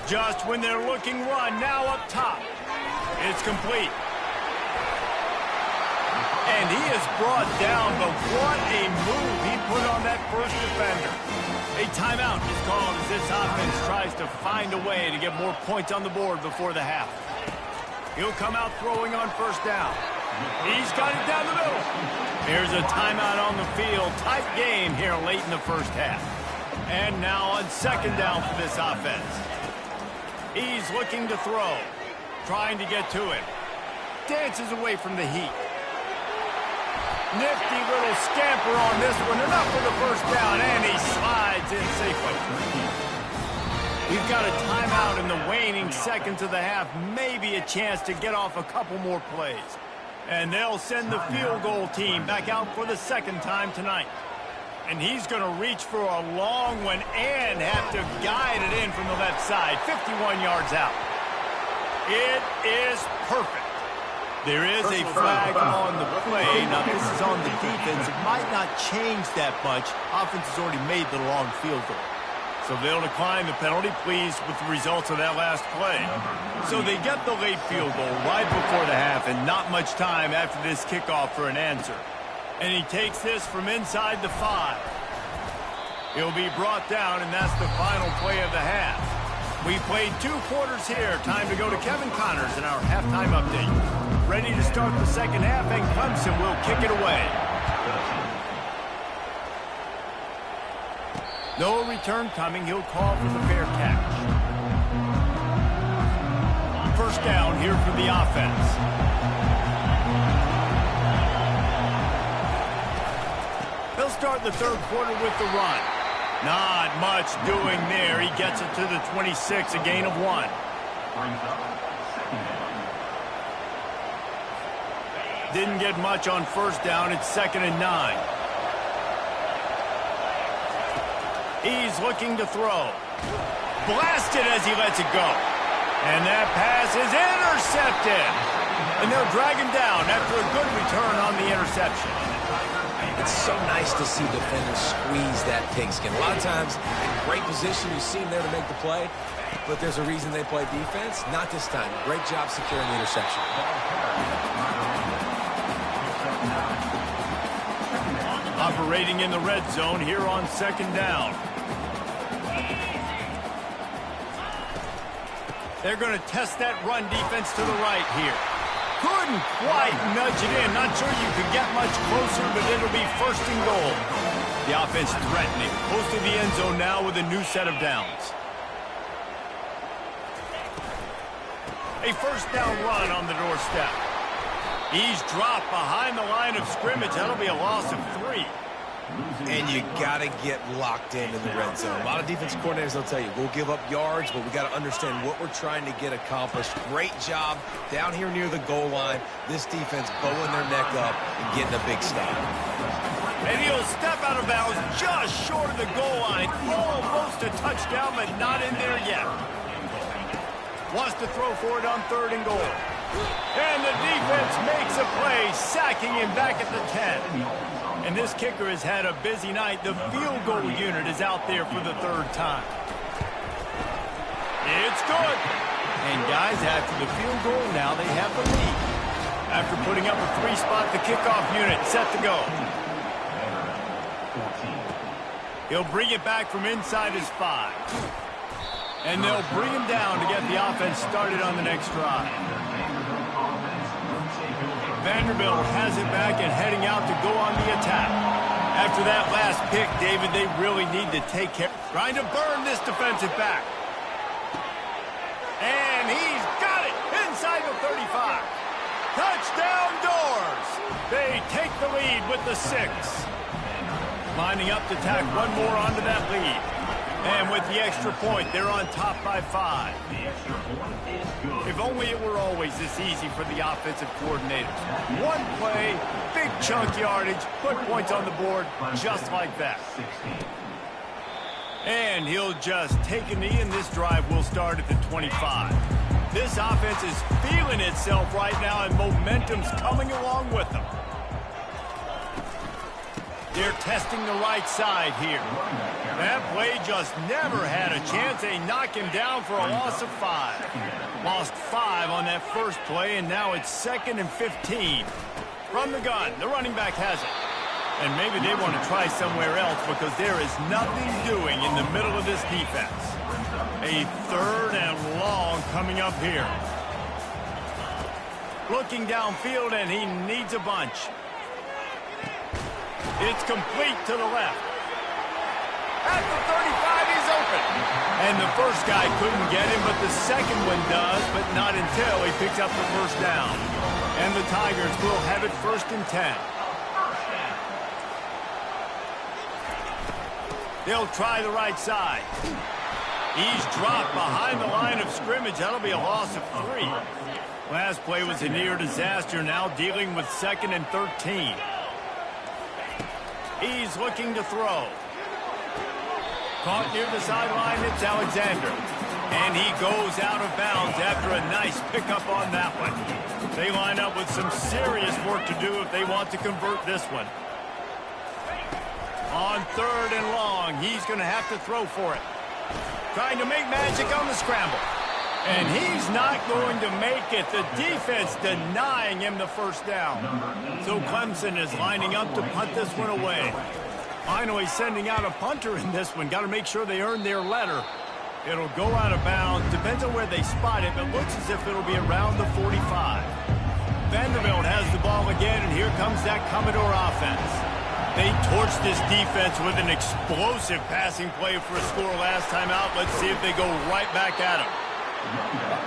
Just when they're looking run, now up top. It's complete. And he is brought down, but what a move he put on that first defender. A timeout is called as this offense tries to find a way to get more points on the board before the half. He'll come out throwing on first down. He's got it down the middle. Here's a timeout on the field. Tight game here late in the first half. And now on second down for this offense. He's looking to throw. Trying to get to it. Dances away from the heat. Nifty little scamper on this one. Enough for the first down, and he slides in safely. We've got a timeout in the waning seconds of the half. Maybe a chance to get off a couple more plays. And they'll send the field goal team back out for the second time tonight. And he's going to reach for a long one and have to guide it in from the left side. 51 yards out. It is perfect. There is a flag on the play. Now, this is on the defense. It might not change that much. Offense has already made the long field goal. So they'll decline the penalty, pleased with the results of that last play. So they get the late field goal right before the half, and not much time after this kickoff for an answer. And he takes this from inside the 5. He'll be brought down, and that's the final play of the half. We played 2 quarters here. Time to go to Kevin Connors in our halftime update. Ready to start the second half, and Clemson will kick it away. No return coming. He'll call for the fair catch. First down here for the offense. They'll start the third quarter with the run. Not much doing there. He gets it to the 26, a gain of 1. Didn't get much on first down. It's 2nd and 9. He's looking to throw. Blasted as he lets it go. And that pass is intercepted. And they'll drag him down after a good return on the interception. It's so nice to see defenders squeeze that pigskin. A lot of times, in great position, you see them there to make the play, but there's a reason they play defense. Not this time. Great job securing the interception. Operating in the red zone here on second down. They're going to test that run defense to the right here. Couldn't quite nudge it in. Not sure you could get much closer, but it'll be 1st and goal. The offense threatening. Close to the end zone now with a new set of downs. A first down run on the doorstep. He's dropped behind the line of scrimmage. That'll be a loss of 3. And you got to get locked in the red zone. A lot of defensive coordinators will tell you, we'll give up yards, but we got to understand what we're trying to get accomplished. Great job down here near the goal line. This defense bowing their neck up and getting a big stop. And he'll step out of bounds just short of the goal line. Almost a touchdown, but not in there yet. Wants to throw for it on 3rd and goal. And the defense makes a play, sacking him back at the 10. And this kicker has had a busy night. The field goal unit is out there for the 3rd time. It's good. And guys, after the field goal, now they have the lead. After putting up a 3-spot, the kickoff unit set to go. He'll bring it back from inside his 5. And they'll bring him down to get the offense started on the next drive. Vanderbilt has it back and heading out to go on the attack. After that last pick, David, they really need to take care. Trying to burn this defensive back. And he's got it inside the 35. Touchdown Doors. They take the lead with the 6. Lining up to tack one more onto that lead. And with the extra point, they're on top by 5. If only it were always this easy for the offensive coordinators. One play, big chunk yardage, put points on the board just like that. And he'll just take a knee, and this drive will start at the 25. This offense is feeling itself right now, and momentum's coming along with them. They're testing the right side here. That play just never had a chance. They knock him down for a loss of 5. Lost 5 on that first play, and now it's 2nd and 15. From the gun, the running back has it. And maybe they want to try somewhere else because there is nothing doing in the middle of this defense. A 3rd and long coming up here. Looking downfield, and he needs a bunch. It's complete to the left. At the 35, he's open. And the first guy couldn't get him, but the second one does, but not until he picks up the first down. And the Tigers will have it 1st and 10. They'll try the right side. He's dropped behind the line of scrimmage. That'll be a loss of 3. Last play was a near disaster, now dealing with 2nd and 13. He's looking to throw. Caught near the sideline, it's Alexander. And he goes out of bounds after a nice pickup on that one. They line up with some serious work to do if they want to convert this one. On 3rd and long, he's going to have to throw for it. Trying to make magic on the scramble. And he's not going to make it. The defense denying him the first down. So Clemson is lining up to punt this one away. Finally sending out a punter in this one. Got to make sure they earn their letter. It'll go out of bounds. Depends on where they spot it, but looks as if it'll be around the 45. Vanderbilt has the ball again, and here comes that Commodore offense. They torched this defense with an explosive passing play for a score last time out. Let's see if they go right back at him.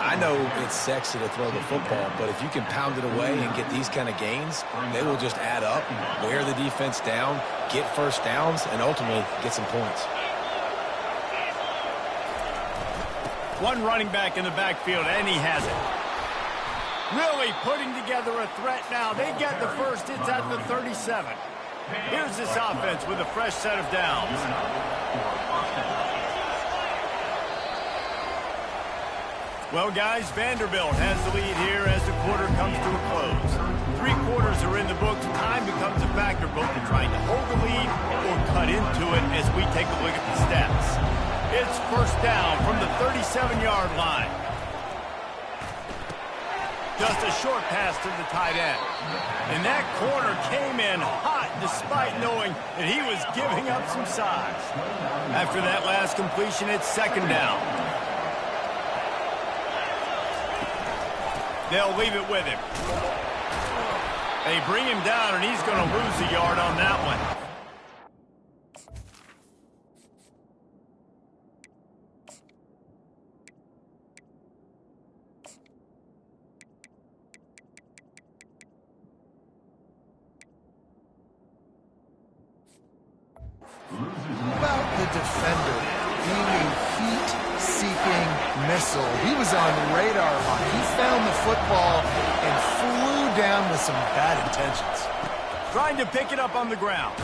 I know it's sexy to throw the football, but if you can pound it away and get these kind of gains, they will just add up, wear the defense down, get first downs, and ultimately get some points. One running back in the backfield, and he has it. Really putting together a threat now. They get the first. It's at the 37. Here's this offense with a fresh set of downs. Well, guys, Vanderbilt has the lead here as the quarter comes to a close. 3 quarters are in the books. Time becomes a factor, both in trying to hold the lead or cut into it as we take a look at the stats. It's first down from the 37-yard line. Just a short pass to the tight end. And that corner came in hot despite knowing that he was giving up some size. After that last completion, it's second down. They'll leave it with him. They bring him down, and he's going to lose a yard on that one. About the defender being a heat-seeking missile. He was on radar hunt. He found the football and flew down with some bad intentions. Trying to pick it up on the ground.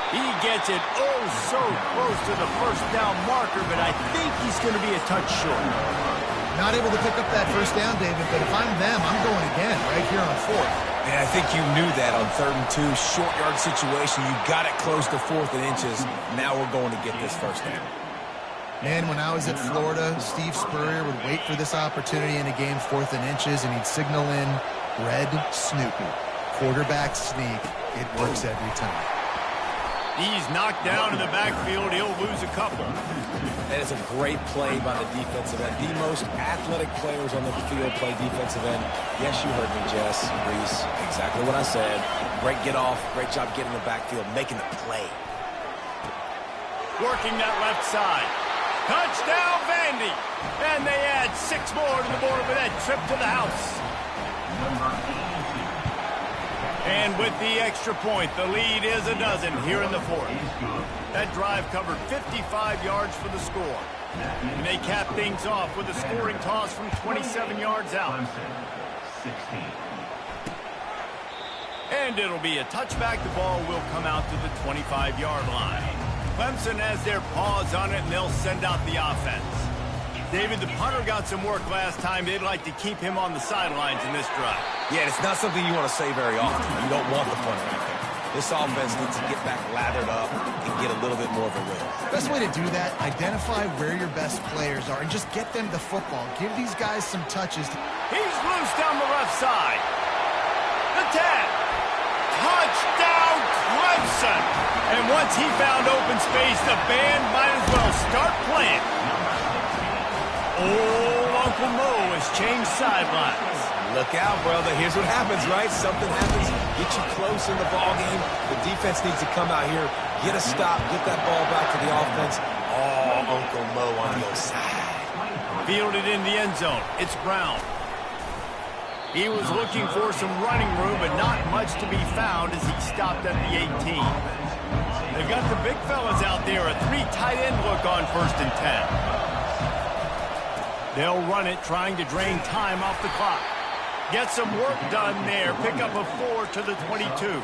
He gets it oh so close to the first down marker, but I think he's going to be a touch short. Not able to pick up that first down, David, but if I'm them, I'm going again right here on 4th. And I think you knew that on 3rd and 2, short yard situation. You got it close to 4th and inches. Now we're going to get this first down. Man, when I was at Florida, Steve Spurrier would wait for this opportunity in a game 4th and inches, and he'd signal in red Snoopy. Quarterback sneak. It works every time. He's knocked down in the backfield. He'll lose a couple. That is a great play by the defensive end. The most athletic players on the field play defensive end. Yes, you heard me, Jess, Reese. Exactly what I said. Great get off. Great job getting in the backfield, making the play. Working that left side. Touchdown, Vandy. And they add 6 more to the board with that trip to the house. And with the extra point, the lead is a dozen here in the 4th. That drive covered 55 yards for the score. And they cap things off with a scoring toss from 27 yards out. And it'll be a touchback. The ball will come out to the 25-yard line. Clemson has their paws on it, and they'll send out the offense. David, the punter got some work last time. They'd like to keep him on the sidelines in this drive. Yeah, it's not something you want to say very often. You don't want the punter out there. This offense needs to get back lathered up and get a little bit more of a rhythm. Best way to do that, identify where your best players are and just get them the football. Give these guys some touches. He's loose down the left side. The 10. Touchdown, Clemson. And once he found open space, the band might as well start playing. Oh, Uncle Mo has changed sidelines. Look out, brother. Here's what happens, right? Something happens, get you close in the ball game. The defense needs to come out here, get a stop, get that ball back to the offense. Oh, Uncle Mo on the other side. Fielded in the end zone. It's Brown. He was looking for some running room, but not much to be found as he stopped at the 18. They've got the big fellas out there, a 3 tight end look on 1st and 10. They'll run it, trying to drain time off the clock. Get some work done there. Pick up a 4 to the 22.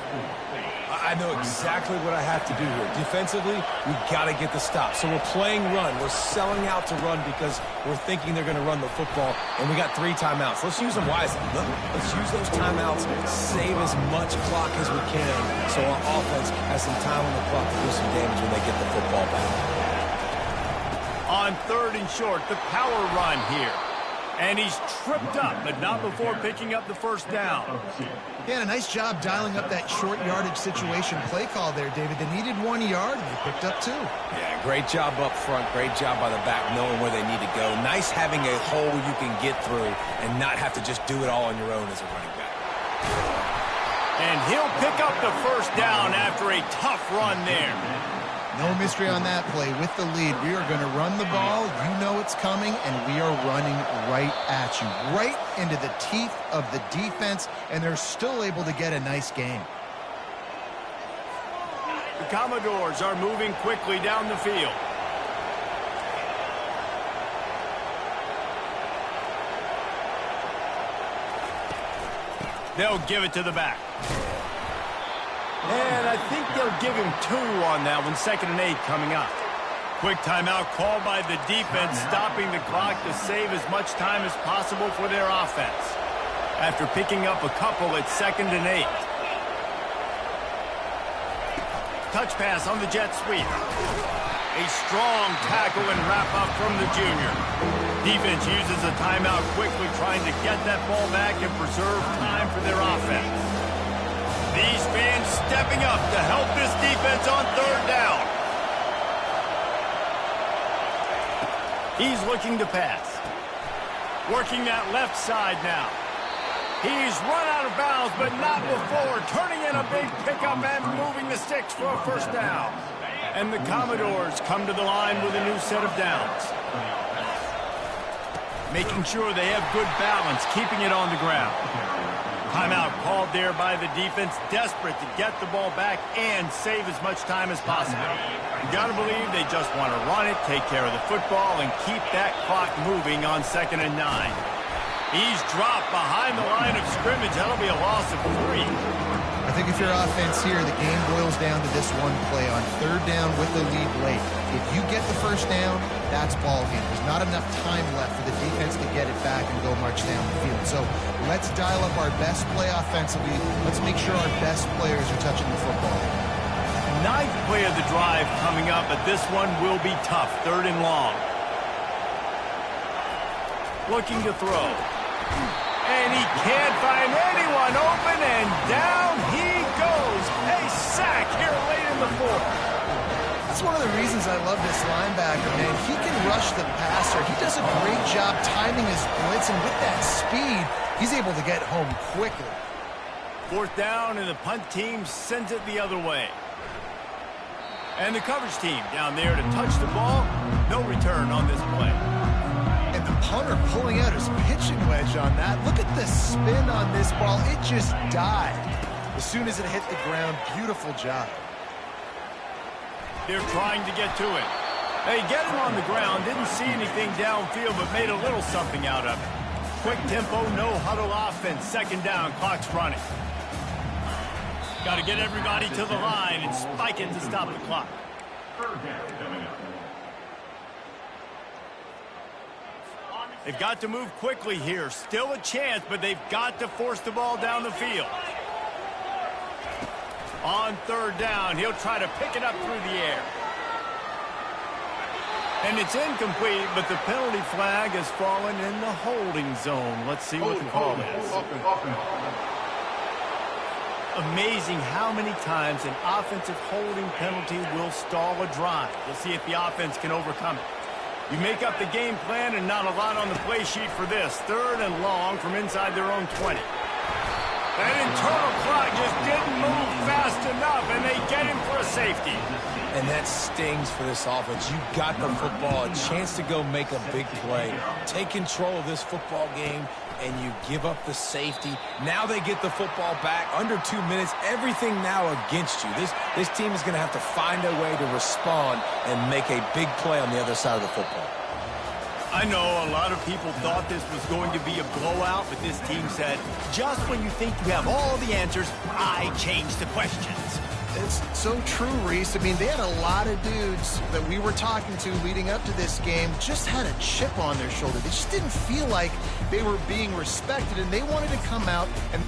I know exactly what I have to do here. Defensively, we've got to get the stop. So we're playing run. We're selling out to run because we're thinking they're going to run the football, and we got 3 timeouts. Let's use them wisely. Let's use those timeouts, save as much clock as we can so our offense has some time on the clock to do some damage when they get the football back. On 3rd and short, the power run here. And he's tripped up, but not before picking up the 1st down. Yeah, a nice job dialing up that short yardage situation play call there, David. They needed 1 yard, and they picked up 2. Yeah, great job up front. Great job by the back, knowing where they need to go. Nice having a hole you can get through and not have to just do it all on your own as a running back. And he'll pick up the 1st down after a tough run there. No mystery on that play. With the lead, we are going to run the ball. You know it's coming, and we are running right at you, right into the teeth of the defense, and they're still able to get a nice gain. The Commodores are moving quickly down the field. They'll give it to the back. And I think they'll give him 2 on that one. 2nd and 8 coming up. Quick timeout called by the defense, stopping the clock to save as much time as possible for their offense. After picking up a couple at 2nd and 8. Touch pass on the jet sweep. A strong tackle and wrap up from the junior. Defense uses a timeout quickly, trying to get that ball back and preserve time for their offense. These fans stepping up to help this defense on 3rd down. He's looking to pass. Working that left side now. He's run out of bounds, but not before. Turning in a big pickup and moving the sticks for a 1st down. And the Commodores come to the line with a new set of downs. Making sure they have good balance, keeping it on the ground. Timeout called there by the defense, desperate to get the ball back and save as much time as possible. You got to believe they just want to run it, take care of the football, and keep that clock moving on 2nd and 9. He's dropped behind the line of scrimmage. That'll be a loss of 3. I think if you're offense here, the game boils down to this one play on 3rd down with the lead late. If you get the 1st down, that's ball game. There's not enough time left for the defense to get it back and go march down the field. So let's dial up our best play offensively. Let's make sure our best players are touching the football. 9th play of the drive coming up, but this one will be tough. 3rd and long. Looking to throw. And he can't find anyone open, and down he goes. A sack here late in the 4th. That's one of the reasons I love this linebacker, man. He can rush the passer. He does a great job timing his blitz, and with that speed, he's able to get home quickly. 4th down, and the punt team sends it the other way. And the coverage team down there to touch the ball. No return on this play. And the punter pulling out his pitching wedge on that. Look at the spin on this ball. It just died as soon as it hit the ground. Beautiful job. They're trying to get to it. They get him on the ground. Didn't see anything downfield, but made a little something out of it. Quick tempo, no huddle offense. 2nd down, clock's running. Got to get everybody to the line and spike it to stop the clock. They've got to move quickly here. Still a chance, but they've got to force the ball down the field. On third down, he'll try to pick it up through the air. And it's incomplete, but the penalty flag has fallen in the holding zone. Let's see what the call is. Amazing how many times an offensive holding penalty will stall a drive. We'll see if the offense can overcome it. You make up the game plan and not a lot on the play sheet for this. Third and long from inside their own 20. That internal clock just didn't move fast enough, and they get him for a safety. And that stings for this offense. You got the football, a chance to go make a big play. Take control of this football game, and you give up the safety. Now they get the football back under 2 minutes. Everything now against you. This team is going to have to find a way to respond and make a big play on the other side of the football. I know a lot of people thought this was going to be a blowout, but this team said, just when you think you have all the answers, I change the questions. It's so true, Reese. I mean, they had a lot of dudes that we were talking to leading up to this game just had a chip on their shoulder. They just didn't feel like they were being respected, and they wanted to come out and